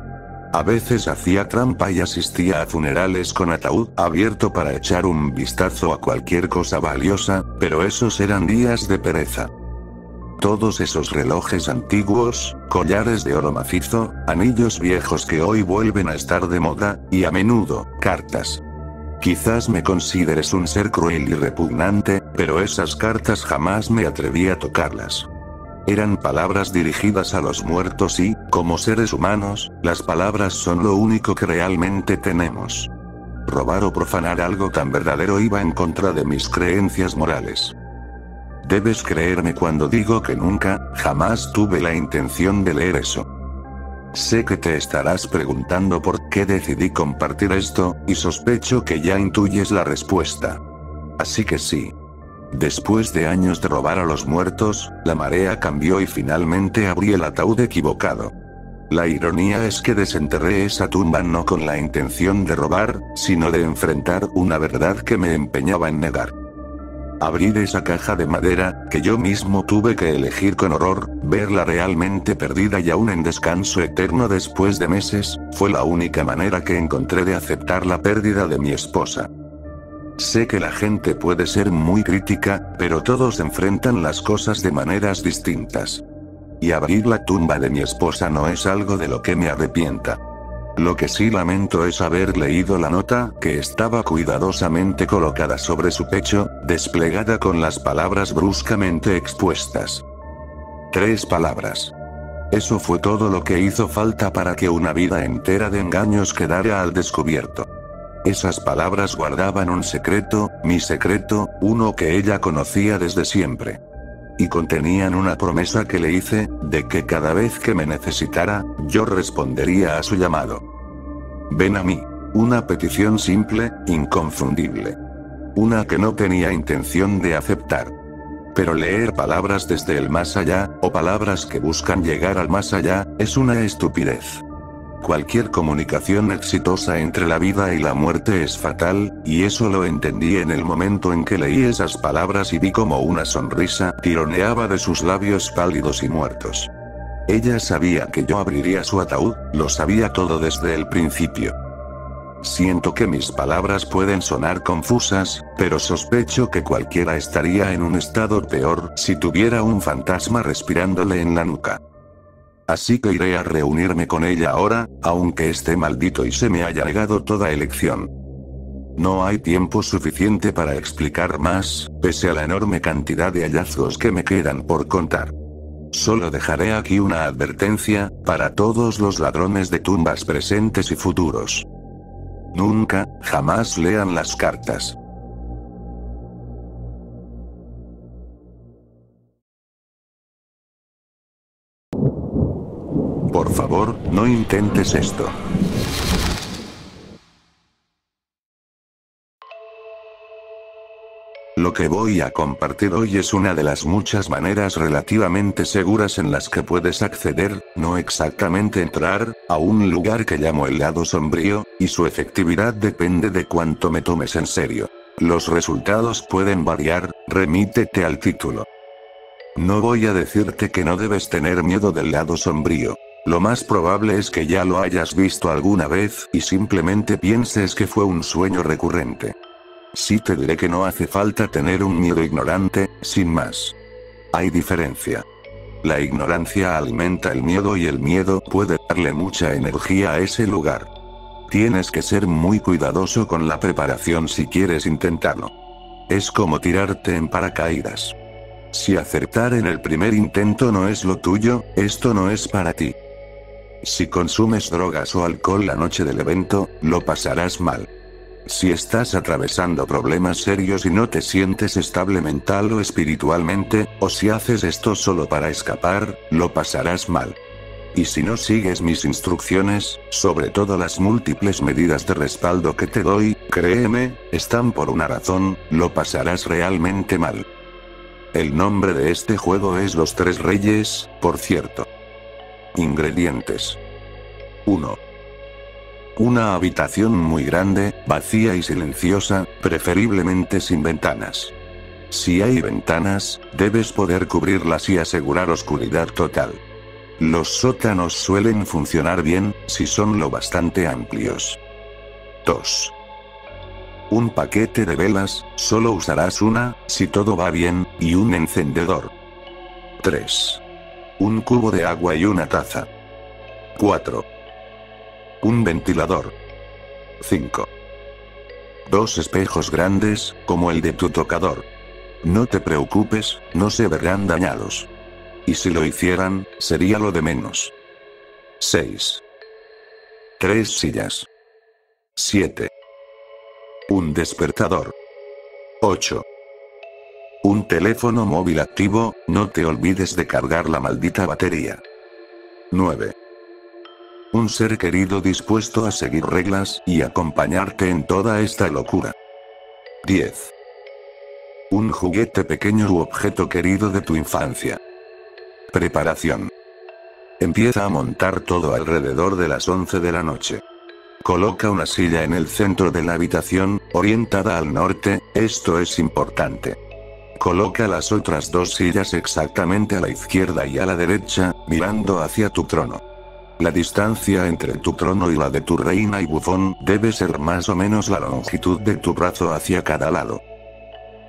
A veces hacía trampa y asistía a funerales con ataúd abierto para echar un vistazo a cualquier cosa valiosa, pero esos eran días de pereza. Todos esos relojes antiguos, collares de oro macizo, anillos viejos que hoy vuelven a estar de moda, y a menudo, cartas. Quizás me consideres un ser cruel y repugnante, pero esas cartas jamás me atreví a tocarlas. Eran palabras dirigidas a los muertos y, como seres humanos, las palabras son lo único que realmente tenemos. Robar o profanar algo tan verdadero iba en contra de mis creencias morales. Debes creerme cuando digo que nunca, jamás tuve la intención de leer eso. Sé que te estarás preguntando por qué decidí compartir esto, y sospecho que ya intuyes la respuesta. Así que sí. Después de años de robar a los muertos, la marea cambió y finalmente abrí el ataúd equivocado. La ironía es que desenterré esa tumba no con la intención de robar, sino de enfrentar una verdad que me empeñaba en negar. Abrir esa caja de madera, que yo mismo tuve que elegir con horror, verla realmente perdida y aún en descanso eterno después de meses, fue la única manera que encontré de aceptar la pérdida de mi esposa. Sé que la gente puede ser muy crítica, pero todos enfrentan las cosas de maneras distintas. Y abrir la tumba de mi esposa no es algo de lo que me arrepienta. Lo que sí lamento es haber leído la nota que estaba cuidadosamente colocada sobre su pecho, desplegada con las palabras bruscamente expuestas. 3 palabras. Eso fue todo lo que hizo falta para que una vida entera de engaños quedara al descubierto. Esas palabras guardaban un secreto, mi secreto, uno que ella conocía desde siempre. Y contenían una promesa que le hice, de que cada vez que me necesitara, yo respondería a su llamado. Ven a mí. Una petición simple, inconfundible. Una que no tenía intención de aceptar. Pero leer palabras desde el más allá, o palabras que buscan llegar al más allá, es una estupidez. Cualquier comunicación exitosa entre la vida y la muerte es fatal, y eso lo entendí en el momento en que leí esas palabras y vi como una sonrisa tironeaba de sus labios pálidos y muertos. Ella sabía que yo abriría su ataúd, lo sabía todo desde el principio. Siento que mis palabras pueden sonar confusas, pero sospecho que cualquiera estaría en un estado peor si tuviera un fantasma respirándole en la nuca. Así que iré a reunirme con ella ahora, aunque esté maldito y se me haya negado toda elección. No hay tiempo suficiente para explicar más, pese a la enorme cantidad de hallazgos que me quedan por contar. Solo dejaré aquí una advertencia, para todos los ladrones de tumbas presentes y futuros. Nunca, jamás lean las cartas. Por favor, no intentes esto. Lo que voy a compartir hoy es una de las muchas maneras relativamente seguras en las que puedes acceder, no exactamente entrar, a un lugar que llamo el lado sombrío, y su efectividad depende de cuánto me tomes en serio. Los resultados pueden variar, remítete al título. No voy a decirte que no debes tener miedo del lado sombrío. Lo más probable es que ya lo hayas visto alguna vez y simplemente pienses que fue un sueño recurrente. Sí te diré que no hace falta tener un miedo ignorante, sin más. Hay diferencia. La ignorancia alimenta el miedo y el miedo puede darle mucha energía a ese lugar. Tienes que ser muy cuidadoso con la preparación si quieres intentarlo. Es como tirarte en paracaídas. Si acertar en el primer intento no es lo tuyo, esto no es para ti. Si consumes drogas o alcohol la noche del evento, lo pasarás mal. Si estás atravesando problemas serios y no te sientes estable mental o espiritualmente, o si haces esto solo para escapar, lo pasarás mal. Y si no sigues mis instrucciones, sobre todo las múltiples medidas de respaldo que te doy, créeme, están por una razón, lo pasarás realmente mal. El nombre de este juego es Los Tres Reyes, por cierto. Ingredientes. 1. Una habitación muy grande, vacía y silenciosa, preferiblemente sin ventanas. Si hay ventanas, debes poder cubrirlas y asegurar oscuridad total. Los sótanos suelen funcionar bien, si son lo bastante amplios. 2. Un paquete de velas, solo usarás una, si todo va bien, y un encendedor. 3. Un cubo de agua y una taza. 4. Un ventilador. 5. 2 espejos grandes, como el de tu tocador. No te preocupes, no se verán dañados. Y si lo hicieran, sería lo de menos. 6. 3 sillas. 7. Un despertador. 8. Un teléfono móvil activo, no te olvides de cargar la maldita batería. 9. Un ser querido dispuesto a seguir reglas y acompañarte en toda esta locura. 10. Un juguete pequeño u objeto querido de tu infancia. Preparación. Empieza a montar todo alrededor de las 11 de la noche. Coloca una silla en el centro de la habitación, orientada al norte, esto es importante. Coloca las otras 2 sillas exactamente a la izquierda y a la derecha, mirando hacia tu trono. La distancia entre tu trono y la de tu reina y bufón debe ser más o menos la longitud de tu brazo hacia cada lado.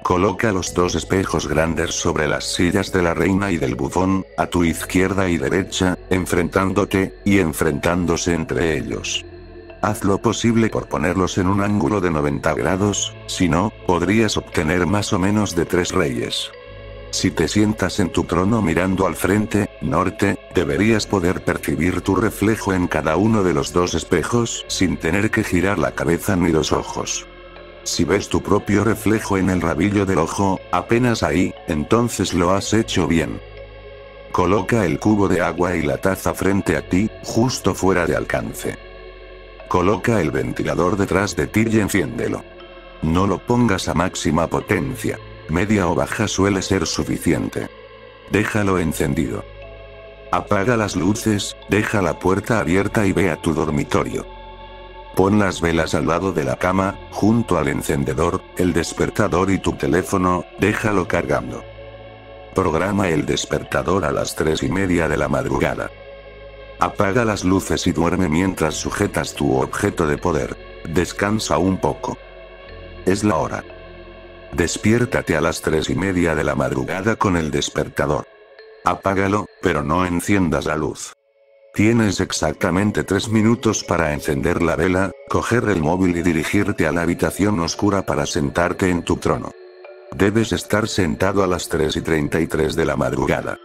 Coloca los 2 espejos grandes sobre las sillas de la reina y del bufón, a tu izquierda y derecha, enfrentándote, y enfrentándose entre ellos. Haz lo posible por ponerlos en un ángulo de 90 grados, si no, podrías obtener más o menos de 3 reyes. Si te sientas en tu trono mirando al frente, norte, deberías poder percibir tu reflejo en cada uno de los 2 espejos sin tener que girar la cabeza ni los ojos. Si ves tu propio reflejo en el rabillo del ojo, apenas ahí, entonces lo has hecho bien. Coloca el cubo de agua y la taza frente a ti, justo fuera de alcance. Coloca el ventilador detrás de ti y enciéndelo. No lo pongas a máxima potencia. Media o baja suele ser suficiente. Déjalo encendido. Apaga las luces, deja la puerta abierta y ve a tu dormitorio. Pon las velas al lado de la cama, junto al encendedor, el despertador y tu teléfono, déjalo cargando. Programa el despertador a las 3:30 de la madrugada. Apaga las luces y duerme mientras sujetas tu objeto de poder. Descansa un poco. Es la hora. Despiértate a las 3:30 de la madrugada con el despertador. Apágalo, pero no enciendas la luz. Tienes exactamente 3 minutos para encender la vela, coger el móvil y dirigirte a la habitación oscura para sentarte en tu trono. Debes estar sentado a las 3:33 de la madrugada.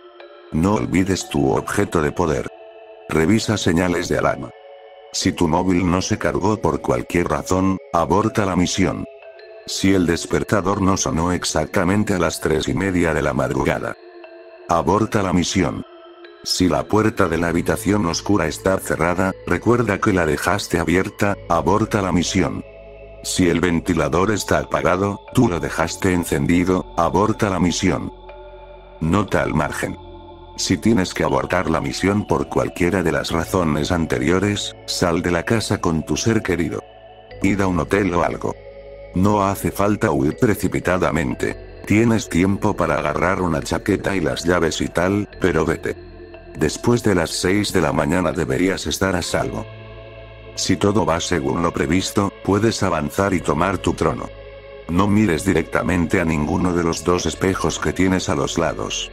No olvides tu objeto de poder. Revisa señales de alarma. Si tu móvil no se cargó por cualquier razón, aborta la misión. Si el despertador no sonó exactamente a las 3:30 de la madrugada, aborta la misión. Si la puerta de la habitación oscura está cerrada, recuerda que la dejaste abierta, aborta la misión. Si el ventilador está apagado, tú lo dejaste encendido, aborta la misión. Nota al margen. Si tienes que abortar la misión por cualquiera de las razones anteriores, sal de la casa con tu ser querido. Id a un hotel o algo. No hace falta huir precipitadamente. Tienes tiempo para agarrar una chaqueta y las llaves y tal, pero vete. Después de las 6 de la mañana deberías estar a salvo. Si todo va según lo previsto, puedes avanzar y tomar tu trono. No mires directamente a ninguno de los dos espejos que tienes a los lados.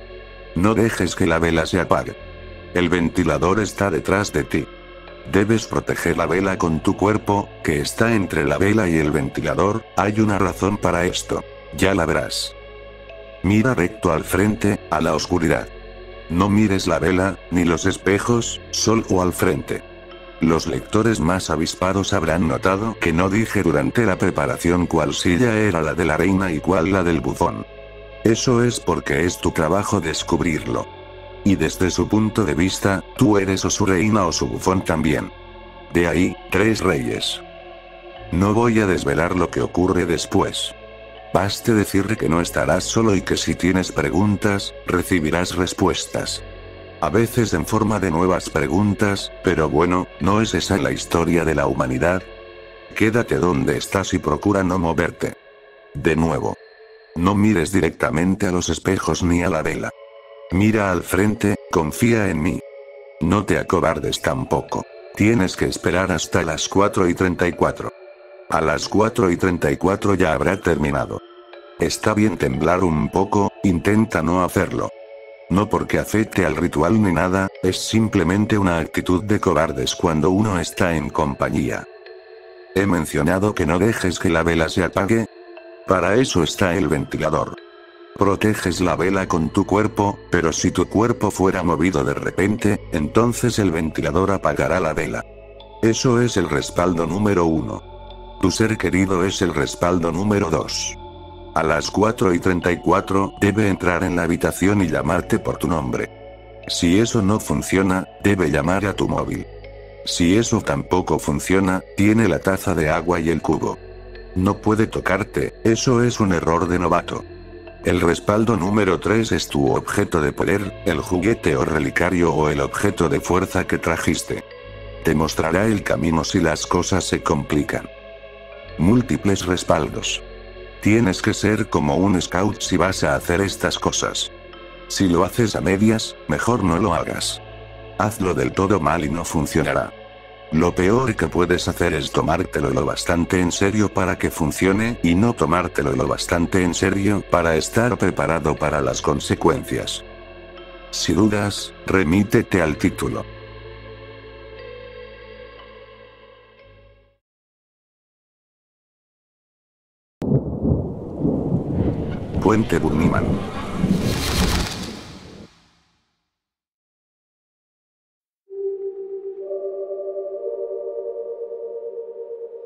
No dejes que la vela se apague. El ventilador está detrás de ti. Debes proteger la vela con tu cuerpo, que está entre la vela y el ventilador. Hay una razón para esto. Ya la verás. Mira recto al frente, a la oscuridad. No mires la vela, ni los espejos, solo al frente. Los lectores más avispados habrán notado que no dije durante la preparación cuál silla era la de la reina y cuál la del bufón. Eso es porque es tu trabajo descubrirlo. Y desde su punto de vista, tú eres o su reina o su bufón también. De ahí, 3 reyes. No voy a desvelar lo que ocurre después. Baste decirle que no estarás solo y que si tienes preguntas, recibirás respuestas. A veces en forma de nuevas preguntas, pero bueno, ¿no es esa la historia de la humanidad? Quédate donde estás y procura no moverte. De nuevo. No mires directamente a los espejos ni a la vela. Mira al frente, confía en mí. No te acobardes tampoco. Tienes que esperar hasta las 4:34. A las 4:34 ya habrá terminado. Está bien temblar un poco, intenta no hacerlo. No porque afecte al ritual ni nada, es simplemente una actitud de cobardes cuando uno está en compañía. ¿He mencionado que no dejes que la vela se apague? Para eso está el ventilador. Proteges la vela con tu cuerpo, pero si tu cuerpo fuera movido de repente, entonces el ventilador apagará la vela. Eso es el respaldo número 1. Tu ser querido es el respaldo número 2. A las 4:34 debe entrar en la habitación y llamarte por tu nombre. Si eso no funciona, debe llamar a tu móvil. Si eso tampoco funciona, tiene la taza de agua y el cubo. No puede tocarte, eso es un error de novato. El respaldo número 3 es tu objeto de poder, el juguete o relicario o el objeto de fuerza que trajiste. Te mostrará el camino si las cosas se complican. Múltiples respaldos. Tienes que ser como un scout si vas a hacer estas cosas. Si lo haces a medias, mejor no lo hagas. Hazlo del todo mal y no funcionará. Lo peor que puedes hacer es tomártelo lo bastante en serio para que funcione y no tomártelo lo bastante en serio para estar preparado para las consecuencias. Si dudas, remítete al título. Puente Bunnyman.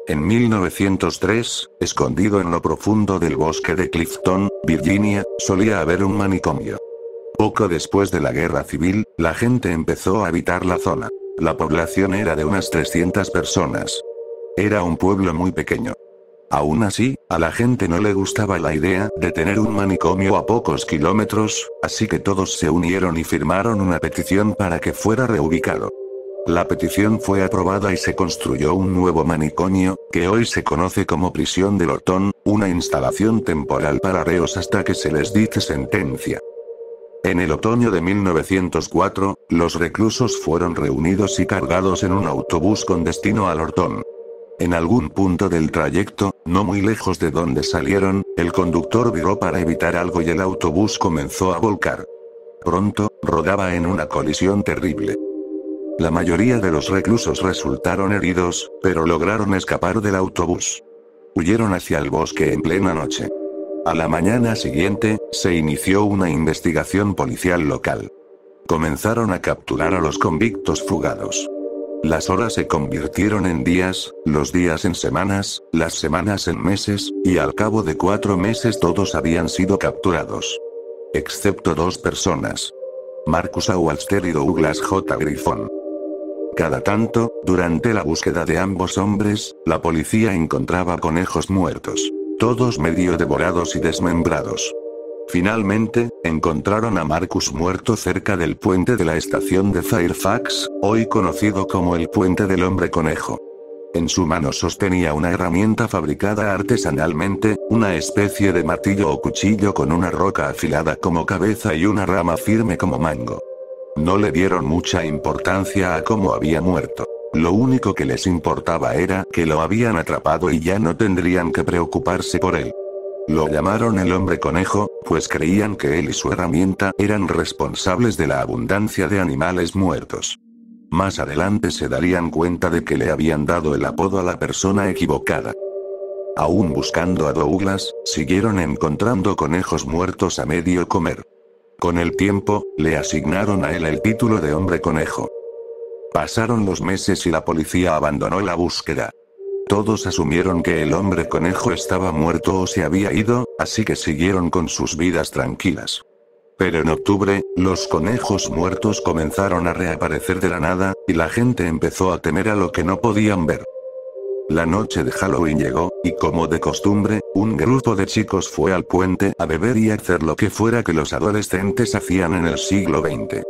En 1903, escondido en lo profundo del bosque de Clifton, Virginia, solía haber un manicomio. Poco después de la guerra civil, la gente empezó a habitar la zona. La población era de unas 300 personas. Era un pueblo muy pequeño. Aún así, a la gente no le gustaba la idea de tener un manicomio a pocos kilómetros, así que todos se unieron y firmaron una petición para que fuera reubicado. La petición fue aprobada y se construyó un nuevo manicomio, que hoy se conoce como Prisión de Lorton, una instalación temporal para reos hasta que se les dicte sentencia. En el otoño de 1904, los reclusos fueron reunidos y cargados en un autobús con destino a Lorton. En algún punto del trayecto, no muy lejos de donde salieron, el conductor viró para evitar algo y el autobús comenzó a volcar. Pronto, rodaba en una colisión terrible. La mayoría de los reclusos resultaron heridos, pero lograron escapar del autobús. Huyeron hacia el bosque en plena noche. A la mañana siguiente, se inició una investigación policial local. Comenzaron a capturar a los convictos fugados. Las horas se convirtieron en días, los días en semanas, las semanas en meses, y al cabo de 4 meses todos habían sido capturados. Excepto 2 personas. Marcus Aualster y Douglas J. Griffon. Cada tanto, durante la búsqueda de ambos hombres, la policía encontraba conejos muertos. Todos medio devorados y desmembrados. Finalmente, encontraron a Marcus muerto cerca del puente de la estación de Fairfax, hoy conocido como el puente del hombre conejo. En su mano sostenía una herramienta fabricada artesanalmente, una especie de martillo o cuchillo con una roca afilada como cabeza y una rama firme como mango. No le dieron mucha importancia a cómo había muerto. Lo único que les importaba era que lo habían atrapado y ya no tendrían que preocuparse por él. Lo llamaron el hombre conejo, pues creían que él y su herramienta eran responsables de la abundancia de animales muertos. Más adelante se darían cuenta de que le habían dado el apodo a la persona equivocada. Aún buscando a Douglas, siguieron encontrando conejos muertos a medio comer. Con el tiempo, le asignaron a él el título de hombre conejo. Pasaron los meses y la policía abandonó la búsqueda. Todos asumieron que el hombre conejo estaba muerto o se había ido, así que siguieron con sus vidas tranquilas. Pero en octubre, los conejos muertos comenzaron a reaparecer de la nada, y la gente empezó a temer a lo que no podían ver. La noche de Halloween llegó, y como de costumbre, un grupo de chicos fue al puente a beber y hacer lo que fuera que los adolescentes hacían en el siglo XX.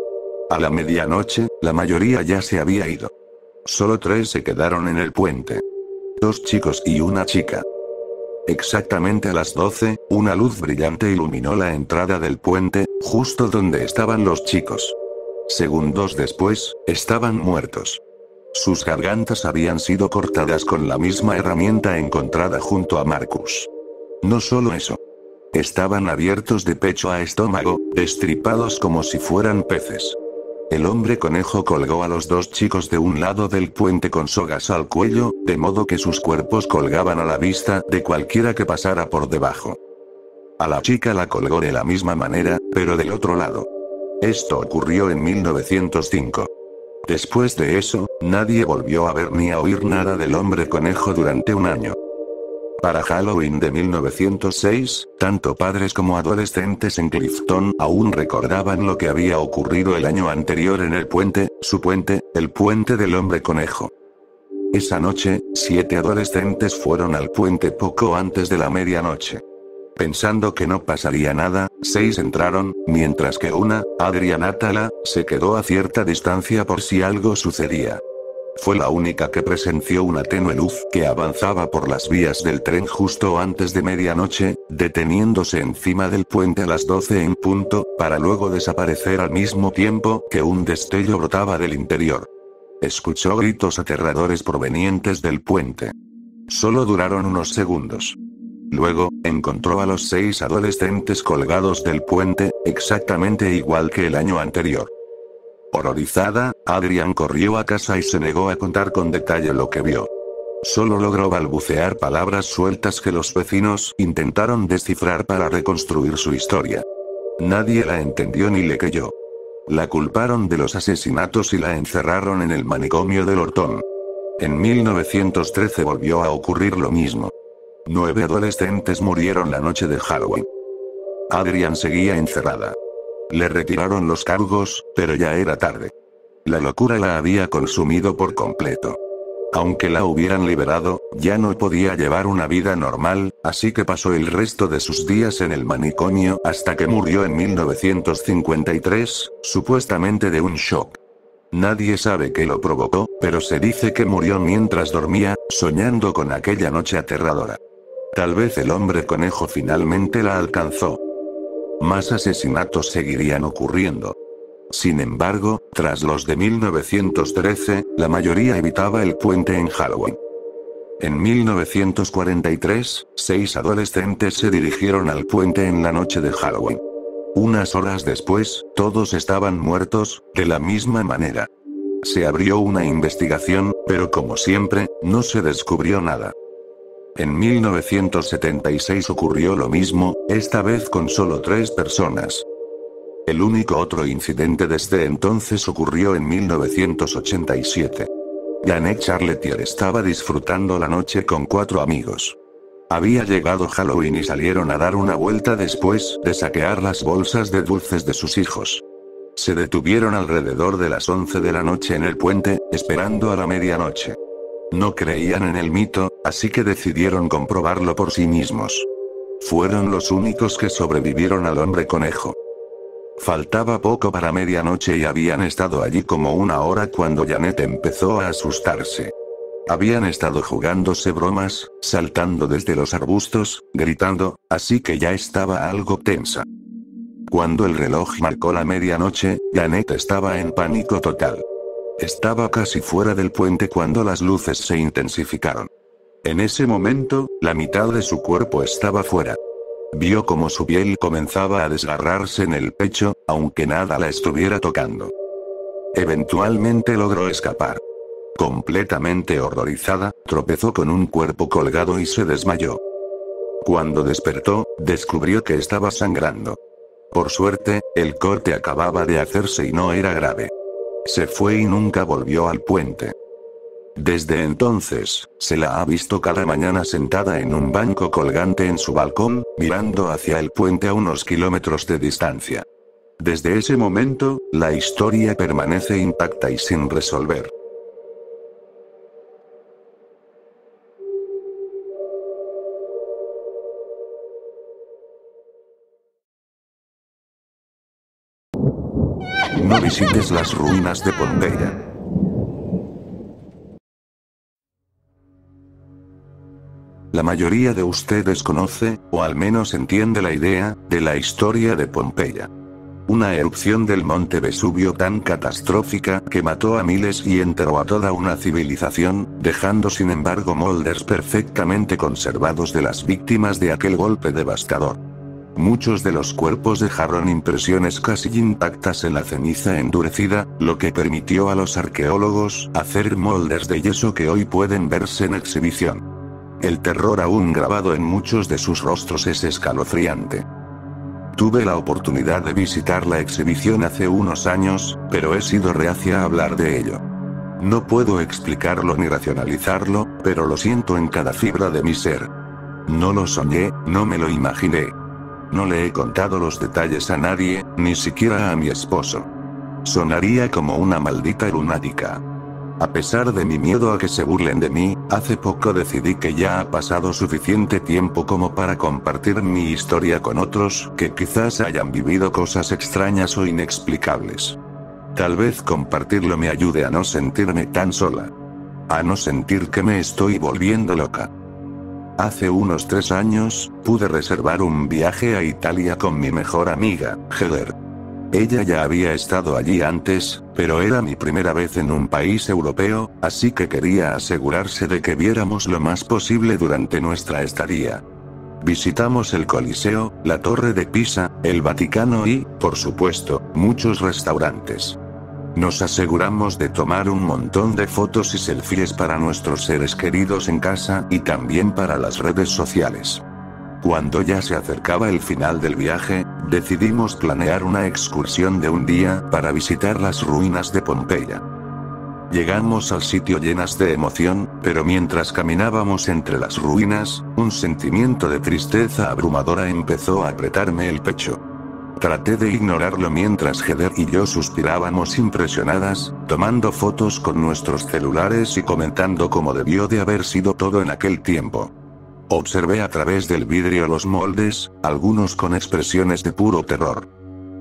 A la medianoche, la mayoría ya se había ido. Solo 3 se quedaron en el puente. 2 chicos y una chica. Exactamente a las 12, una luz brillante iluminó la entrada del puente, justo donde estaban los chicos. Segundos después, estaban muertos. Sus gargantas habían sido cortadas con la misma herramienta encontrada junto a Marcus. No solo eso. Estaban abiertos de pecho a estómago, destripados como si fueran peces. El hombre conejo colgó a los 2 chicos de un lado del puente con sogas al cuello, de modo que sus cuerpos colgaban a la vista de cualquiera que pasara por debajo. A la chica la colgó de la misma manera, pero del otro lado. Esto ocurrió en 1905. Después de eso, nadie volvió a ver ni a oír nada del hombre conejo durante un año. Para Halloween de 1906, tanto padres como adolescentes en Clifton aún recordaban lo que había ocurrido el año anterior en el puente, su puente, el puente del hombre conejo. Esa noche, 7 adolescentes fueron al puente poco antes de la medianoche. Pensando que no pasaría nada, 6 entraron, mientras que una, Adrian Atala, se quedó a cierta distancia por si algo sucedía. Fue la única que presenció una tenue luz que avanzaba por las vías del tren justo antes de medianoche, deteniéndose encima del puente a las 12 en punto, para luego desaparecer al mismo tiempo que un destello brotaba del interior. Escuchó gritos aterradores provenientes del puente. Solo duraron unos segundos. Luego, encontró a los 6 adolescentes colgados del puente, exactamente igual que el año anterior. Horrorizada, Adrian corrió a casa y se negó a contar con detalle lo que vio. Solo logró balbucear palabras sueltas que los vecinos intentaron descifrar para reconstruir su historia. Nadie la entendió ni le creyó. La culparon de los asesinatos y la encerraron en el manicomio de Lorton. En 1913 volvió a ocurrir lo mismo. 9 adolescentes murieron la noche de Halloween. Adrian seguía encerrada. Le retiraron los cargos, pero ya era tarde. La locura la había consumido por completo. Aunque la hubieran liberado, ya no podía llevar una vida normal, así que pasó el resto de sus días en el manicomio hasta que murió en 1953, supuestamente de un shock. Nadie sabe qué lo provocó, pero se dice que murió mientras dormía, soñando con aquella noche aterradora. Tal vez el hombre conejo finalmente la alcanzó. Más asesinatos seguirían ocurriendo. Sin embargo, tras los de 1913, la mayoría evitaba el puente en Halloween. En 1943, 6 adolescentes se dirigieron al puente en la noche de Halloween. Unas horas después, todos estaban muertos, de la misma manera. Se abrió una investigación, pero como siempre, no se descubrió nada. En 1976 ocurrió lo mismo, esta vez con solo 3 personas. El único otro incidente desde entonces ocurrió en 1987. Janet Charletier estaba disfrutando la noche con 4 amigos. Había llegado Halloween y salieron a dar una vuelta después de saquear las bolsas de dulces de sus hijos. Se detuvieron alrededor de las 11 de la noche en el puente, esperando a la medianoche. No creían en el mito, así que decidieron comprobarlo por sí mismos. Fueron los únicos que sobrevivieron al hombre conejo. Faltaba poco para medianoche y habían estado allí como una hora cuando Janet empezó a asustarse. Habían estado jugándose bromas, saltando desde los arbustos, gritando, así que ya estaba algo tensa. Cuando el reloj marcó la medianoche, Janet estaba en pánico total. Estaba casi fuera del puente cuando las luces se intensificaron. En ese momento, la mitad de su cuerpo estaba fuera. Vio como su piel comenzaba a desgarrarse en el pecho, aunque nada la estuviera tocando. Eventualmente logró escapar. Completamente horrorizada, tropezó con un cuerpo colgado y se desmayó. Cuando despertó, descubrió que estaba sangrando. Por suerte, el corte acababa de hacerse y no era grave. Se fue y nunca volvió al puente. Desde entonces, se la ha visto cada mañana sentada en un banco colgante en su balcón, mirando hacia el puente a unos kilómetros de distancia. Desde ese momento, la historia permanece intacta y sin resolver. No visites las ruinas de Pompeya. La mayoría de ustedes conoce, o al menos entiende la idea, de la historia de Pompeya. Una erupción del monte Vesubio tan catastrófica que mató a miles y enterró a toda una civilización, dejando sin embargo molders perfectamente conservados de las víctimas de aquel golpe devastador. Muchos de los cuerpos dejaron impresiones casi intactas en la ceniza endurecida, lo que permitió a los arqueólogos hacer molders de yeso que hoy pueden verse en exhibición. El terror aún grabado en muchos de sus rostros es escalofriante. Tuve la oportunidad de visitar la exhibición hace unos años, pero he sido reacia a hablar de ello. No puedo explicarlo ni racionalizarlo, pero lo siento en cada fibra de mi ser. No lo soñé, no me lo imaginé. No le he contado los detalles a nadie, ni siquiera a mi esposo. Sonaría como una maldita lunática. A pesar de mi miedo a que se burlen de mí, hace poco decidí que ya ha pasado suficiente tiempo como para compartir mi historia con otros que quizás hayan vivido cosas extrañas o inexplicables. Tal vez compartirlo me ayude a no sentirme tan sola. A no sentir que me estoy volviendo loca. Hace unos 3 años, pude reservar un viaje a Italia con mi mejor amiga, Heather. Ella ya había estado allí antes, pero era mi primera vez en un país europeo, así que quería asegurarse de que viéramos lo más posible durante nuestra estadía. Visitamos el Coliseo, la Torre de Pisa, el Vaticano y, por supuesto, muchos restaurantes. Nos aseguramos de tomar un montón de fotos y selfies para nuestros seres queridos en casa y también para las redes sociales. Cuando ya se acercaba el final del viaje, decidimos planear una excursión de un día para visitar las ruinas de Pompeya. Llegamos al sitio llenas de emoción, pero mientras caminábamos entre las ruinas, un sentimiento de tristeza abrumadora empezó a apretarme el pecho. Traté de ignorarlo mientras Heather y yo suspirábamos impresionadas, tomando fotos con nuestros celulares y comentando cómo debió de haber sido todo en aquel tiempo. Observé a través del vidrio los moldes, algunos con expresiones de puro terror.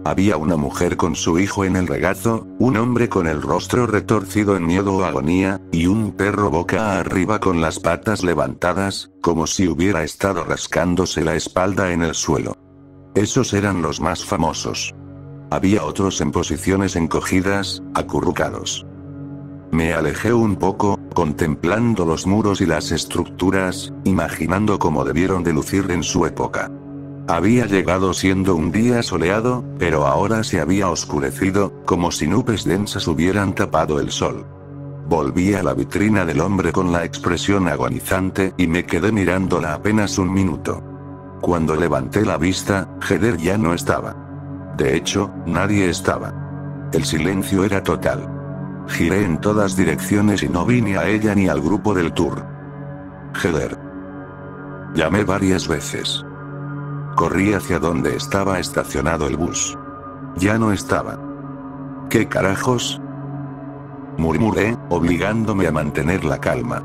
Había una mujer con su hijo en el regazo, un hombre con el rostro retorcido en miedo o agonía, y un perro boca arriba con las patas levantadas, como si hubiera estado rascándose la espalda en el suelo. Esos eran los más famosos. Había otros en posiciones encogidas, acurrucados. Me alejé un poco, contemplando los muros y las estructuras, imaginando cómo debieron de lucir en su época. Había llegado siendo un día soleado, pero ahora se había oscurecido, como si nubes densas hubieran tapado el sol. Volví a la vitrina del hombre con la expresión agonizante y me quedé mirándola apenas un minuto. Cuando levanté la vista, Heather ya no estaba. De hecho, nadie estaba. El silencio era total. Giré en todas direcciones y no vi ni a ella ni al grupo del tour. Heather. Llamé varias veces. Corrí hacia donde estaba estacionado el bus. Ya no estaba. ¿Qué carajos?, murmuré, obligándome a mantener la calma.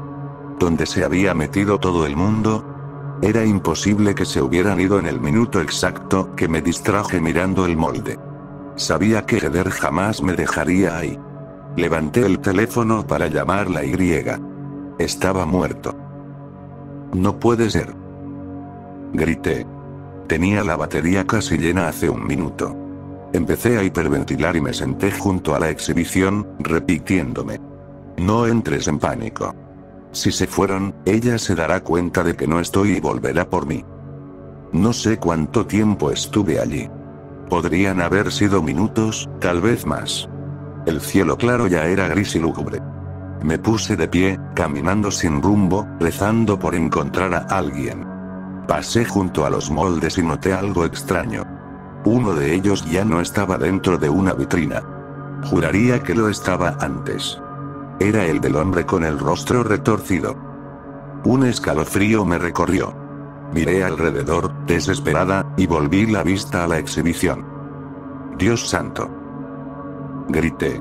¿Dónde se había metido todo el mundo? Era imposible que se hubieran ido en el minuto exacto que me distraje mirando el molde. Sabía que Heather jamás me dejaría ahí. Levanté el teléfono para llamarla y estaba muerto. No puede ser, grité. Tenía la batería casi llena hace un minuto. Empecé a hiperventilar y me senté junto a la exhibición, repitiéndome: no entres en pánico. Si se fueron, ella se dará cuenta de que no estoy y volverá por mí. No sé cuánto tiempo estuve allí. Podrían haber sido minutos, tal vez más. El cielo claro ya era gris y lúgubre. Me puse de pie, caminando sin rumbo, rezando por encontrar a alguien. Pasé junto a los moldes y noté algo extraño. Uno de ellos ya no estaba dentro de una vitrina. Juraría que lo estaba antes. Era el del hombre con el rostro retorcido. Un escalofrío me recorrió. Miré alrededor, desesperada, y volví la vista a la exhibición. Dios santo, grité.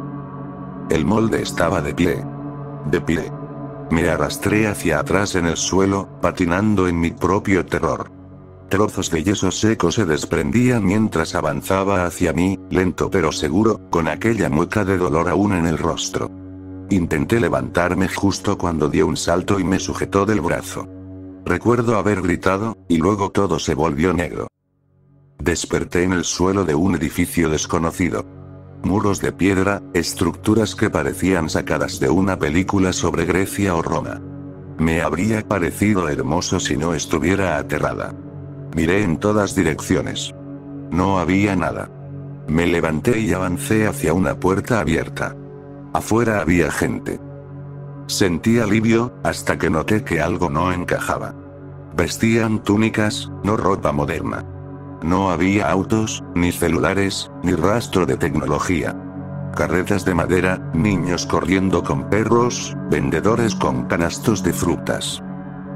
El molde estaba de pie. De pie. Me arrastré hacia atrás en el suelo, patinando en mi propio terror. Trozos de yeso seco se desprendían mientras avanzaba hacia mí, lento pero seguro, con aquella mueca de dolor aún en el rostro. Intenté levantarme justo cuando dio un salto y me sujetó del brazo. Recuerdo haber gritado, y luego todo se volvió negro. Desperté en el suelo de un edificio desconocido. Muros de piedra, estructuras que parecían sacadas de una película sobre Grecia o Roma. Me habría parecido hermoso si no estuviera aterrada. Miré en todas direcciones. No había nada. Me levanté y avancé hacia una puerta abierta. Afuera había gente. Sentí alivio, hasta que noté que algo no encajaba. Vestían túnicas, no ropa moderna. No había autos, ni celulares, ni rastro de tecnología. Carretas de madera, niños corriendo con perros, vendedores con canastos de frutas.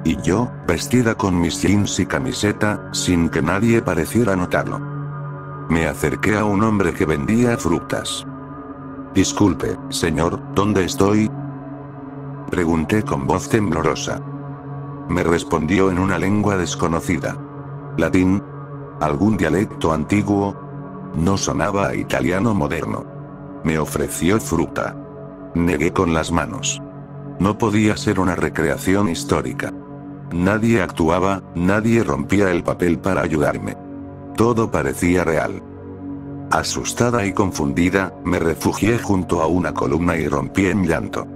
Y yo, vestida con mis jeans y camiseta, sin que nadie pareciera notarlo. Me acerqué a un hombre que vendía frutas. Disculpe, señor, ¿dónde estoy?, pregunté con voz temblorosa. Me respondió en una lengua desconocida. ¿Latín? ¿Algún dialecto antiguo? No sonaba a italiano moderno. Me ofreció fruta. Negué con las manos. No podía ser una recreación histórica. Nadie actuaba, nadie rompía el papel para ayudarme. Todo parecía real. Asustada y confundida, me refugié junto a una columna y rompí en llanto.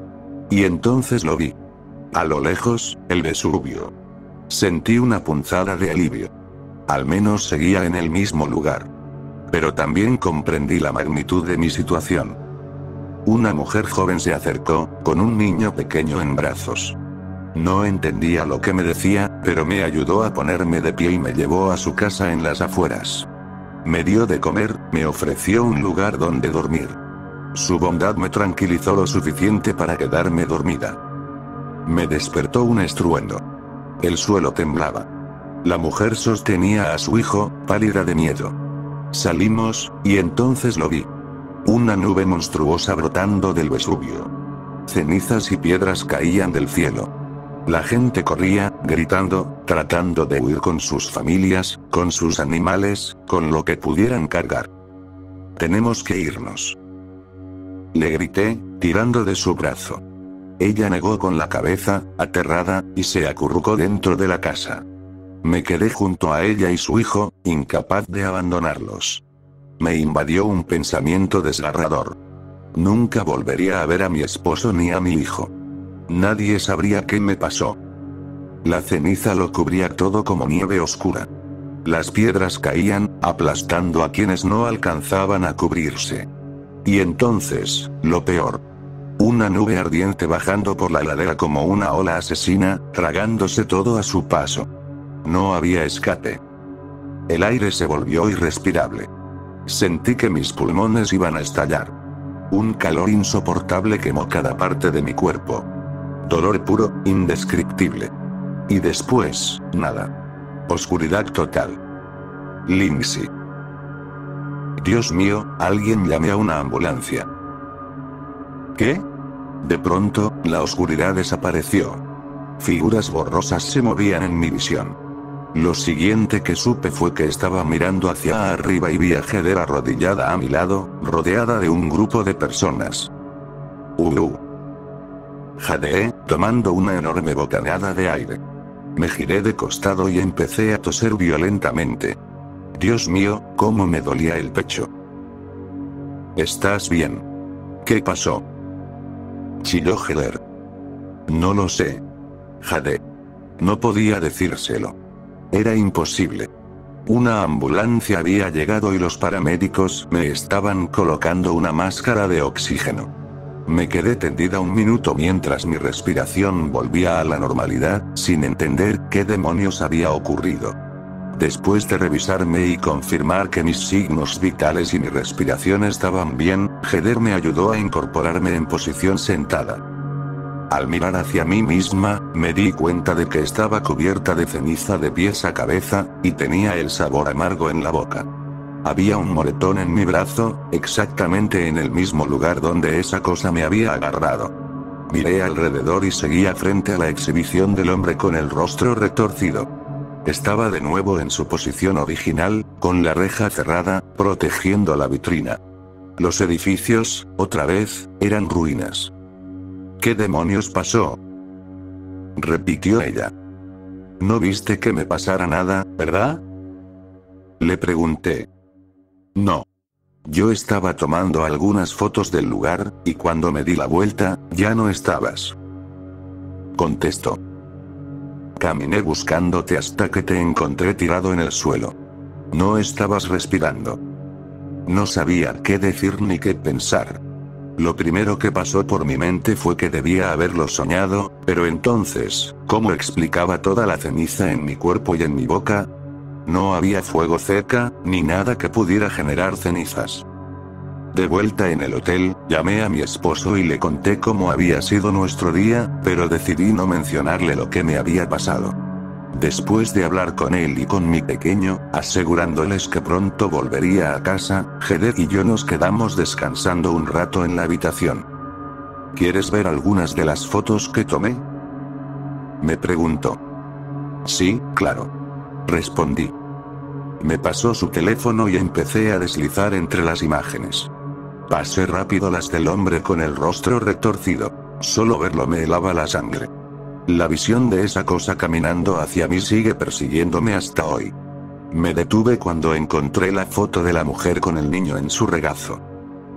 Y entonces lo vi. A lo lejos, el Vesubio. Sentí una punzada de alivio. Al menos seguía en el mismo lugar. Pero también comprendí la magnitud de mi situación. Una mujer joven se acercó, con un niño pequeño en brazos. No entendía lo que me decía, pero me ayudó a ponerme de pie y me llevó a su casa en las afueras. Me dio de comer, me ofreció un lugar donde dormir. Su bondad me tranquilizó lo suficiente para quedarme dormida. Me despertó un estruendo. El suelo temblaba. La mujer sostenía a su hijo, pálida de miedo. Salimos, y entonces lo vi. Una nube monstruosa brotando del Vesubio. Cenizas y piedras caían del cielo. La gente corría, gritando, tratando de huir con sus familias, con sus animales, con lo que pudieran cargar. Tenemos que irnos, le grité, tirando de su brazo. Ella negó con la cabeza, aterrada, y se acurrucó dentro de la casa. Me quedé junto a ella y su hijo, incapaz de abandonarlos. Me invadió un pensamiento desgarrador. Nunca volvería a ver a mi esposo ni a mi hijo. Nadie sabría qué me pasó. La ceniza lo cubría todo como nieve oscura. Las piedras caían, aplastando a quienes no alcanzaban a cubrirse. Y entonces, lo peor. Una nube ardiente bajando por la ladera como una ola asesina, tragándose todo a su paso. No había escape. El aire se volvió irrespirable. Sentí que mis pulmones iban a estallar. Un calor insoportable quemó cada parte de mi cuerpo. Dolor puro, indescriptible. Y después, nada. Oscuridad total. Lindsay. Dios mío, alguien llame a una ambulancia. ¿Qué? De pronto, la oscuridad desapareció. Figuras borrosas se movían en mi visión. Lo siguiente que supe fue que estaba mirando hacia arriba y vi a Heather arrodillada a mi lado, rodeada de un grupo de personas. Jadeé, tomando una enorme bocanada de aire. Me giré de costado y empecé a toser violentamente. Dios mío, cómo me dolía el pecho. ¿Estás bien? ¿Qué pasó? Chilló Heather. No lo sé. Jade. No podía decírselo. Era imposible. Una ambulancia había llegado y los paramédicos me estaban colocando una máscara de oxígeno. Me quedé tendida un minuto mientras mi respiración volvía a la normalidad, sin entender qué demonios había ocurrido. Después de revisarme y confirmar que mis signos vitales y mi respiración estaban bien, Heather me ayudó a incorporarme en posición sentada. Al mirar hacia mí misma, me di cuenta de que estaba cubierta de ceniza de pies a cabeza, y tenía el sabor amargo en la boca. Había un moretón en mi brazo, exactamente en el mismo lugar donde esa cosa me había agarrado. Miré alrededor y seguía frente a la exhibición del hombre con el rostro retorcido. Estaba de nuevo en su posición original, con la reja cerrada, protegiendo la vitrina. Los edificios, otra vez, eran ruinas. ¿Qué demonios pasó? Repitió ella. No viste que me pasara nada, ¿verdad? Le pregunté. No. Yo estaba tomando algunas fotos del lugar, y cuando me di la vuelta, ya no estabas. Contestó. Caminé buscándote hasta que te encontré tirado en el suelo. No estabas respirando. No sabía qué decir ni qué pensar. Lo primero que pasó por mi mente fue que debía haberlo soñado, pero entonces, ¿cómo explicaba toda la ceniza en mi cuerpo y en mi boca? No había fuego cerca, ni nada que pudiera generar cenizas. De vuelta en el hotel, llamé a mi esposo y le conté cómo había sido nuestro día, pero decidí no mencionarle lo que me había pasado. Después de hablar con él y con mi pequeño, asegurándoles que pronto volvería a casa, Heather y yo nos quedamos descansando un rato en la habitación. ¿Quieres ver algunas de las fotos que tomé? Me preguntó. Sí, claro. Respondí. Me pasó su teléfono y empecé a deslizar entre las imágenes. Pasé rápido las del hombre con el rostro retorcido. Solo verlo me helaba la sangre. La visión de esa cosa caminando hacia mí sigue persiguiéndome hasta hoy. Me detuve cuando encontré la foto de la mujer con el niño en su regazo.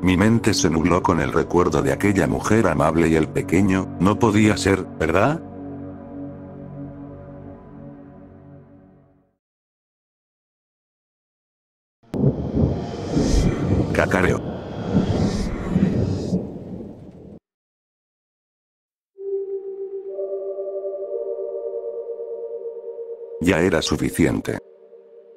Mi mente se nubló con el recuerdo de aquella mujer amable y el pequeño, no podía ser, ¿verdad? Cacareo. Ya era suficiente.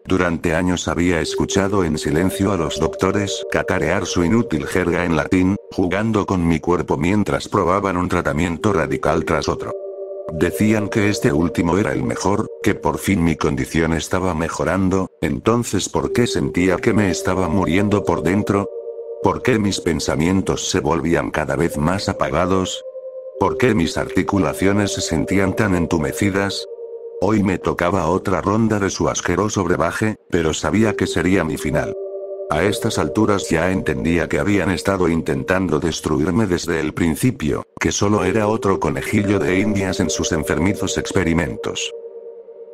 Durante años había escuchado en silencio a los doctores cacarear su inútil jerga en latín, jugando con mi cuerpo mientras probaban un tratamiento radical tras otro. Decían que este último era el mejor, que por fin mi condición estaba mejorando, entonces ¿por qué sentía que me estaba muriendo por dentro? ¿Por qué mis pensamientos se volvían cada vez más apagados? ¿Por qué mis articulaciones se sentían tan entumecidas? Hoy me tocaba otra ronda de su asqueroso brebaje, pero sabía que sería mi final. A estas alturas ya entendía que habían estado intentando destruirme desde el principio, que solo era otro conejillo de indias en sus enfermizos experimentos.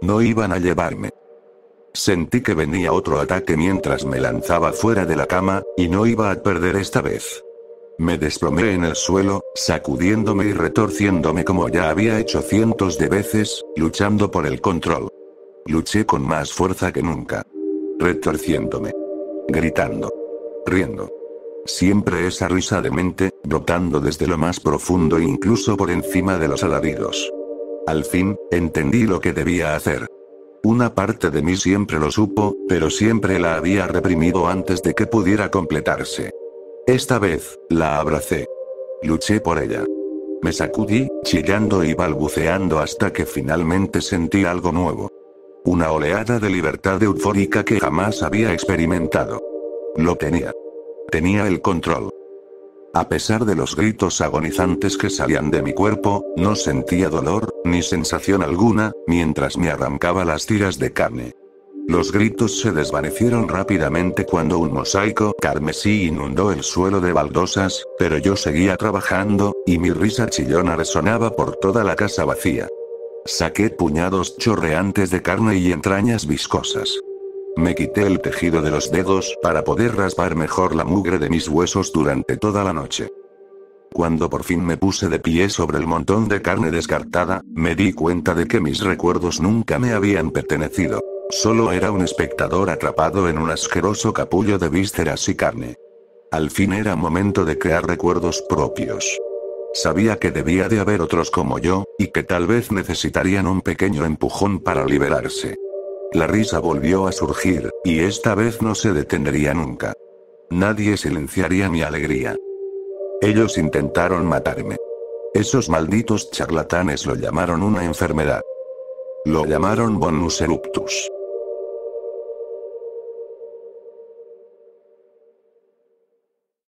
No iban a llevarme. Sentí que venía otro ataque mientras me lanzaba fuera de la cama, y no iba a perder esta vez. Me desplomé en el suelo, sacudiéndome y retorciéndome como ya había hecho cientos de veces, luchando por el control. Luché con más fuerza que nunca. Retorciéndome. Gritando. Riendo. Siempre esa risa demente, brotando desde lo más profundo e incluso por encima de los alaridos. Al fin, entendí lo que debía hacer. Una parte de mí siempre lo supo, pero siempre la había reprimido antes de que pudiera completarse. Esta vez, la abracé. Luché por ella. Me sacudí, chillando y balbuceando hasta que finalmente sentí algo nuevo. Una oleada de libertad eufórica que jamás había experimentado. Lo tenía. Tenía el control. A pesar de los gritos agonizantes que salían de mi cuerpo, no sentía dolor, ni sensación alguna, mientras me arrancaba las tiras de carne. Los gritos se desvanecieron rápidamente cuando un mosaico carmesí inundó el suelo de baldosas, pero yo seguía trabajando, y mi risa chillona resonaba por toda la casa vacía. Saqué puñados chorreantes de carne y entrañas viscosas. Me quité el tejido de los dedos para poder raspar mejor la mugre de mis huesos durante toda la noche. Cuando por fin me puse de pie sobre el montón de carne descartada, me di cuenta de que mis recuerdos nunca me habían pertenecido. Solo era un espectador atrapado en un asqueroso capullo de vísceras y carne. Al fin era momento de crear recuerdos propios. Sabía que debía de haber otros como yo, y que tal vez necesitarían un pequeño empujón para liberarse. La risa volvió a surgir, y esta vez no se detendría nunca. Nadie silenciaría mi alegría. Ellos intentaron matarme. Esos malditos charlatanes lo llamaron una enfermedad. Lo llamaron bonus eruptus.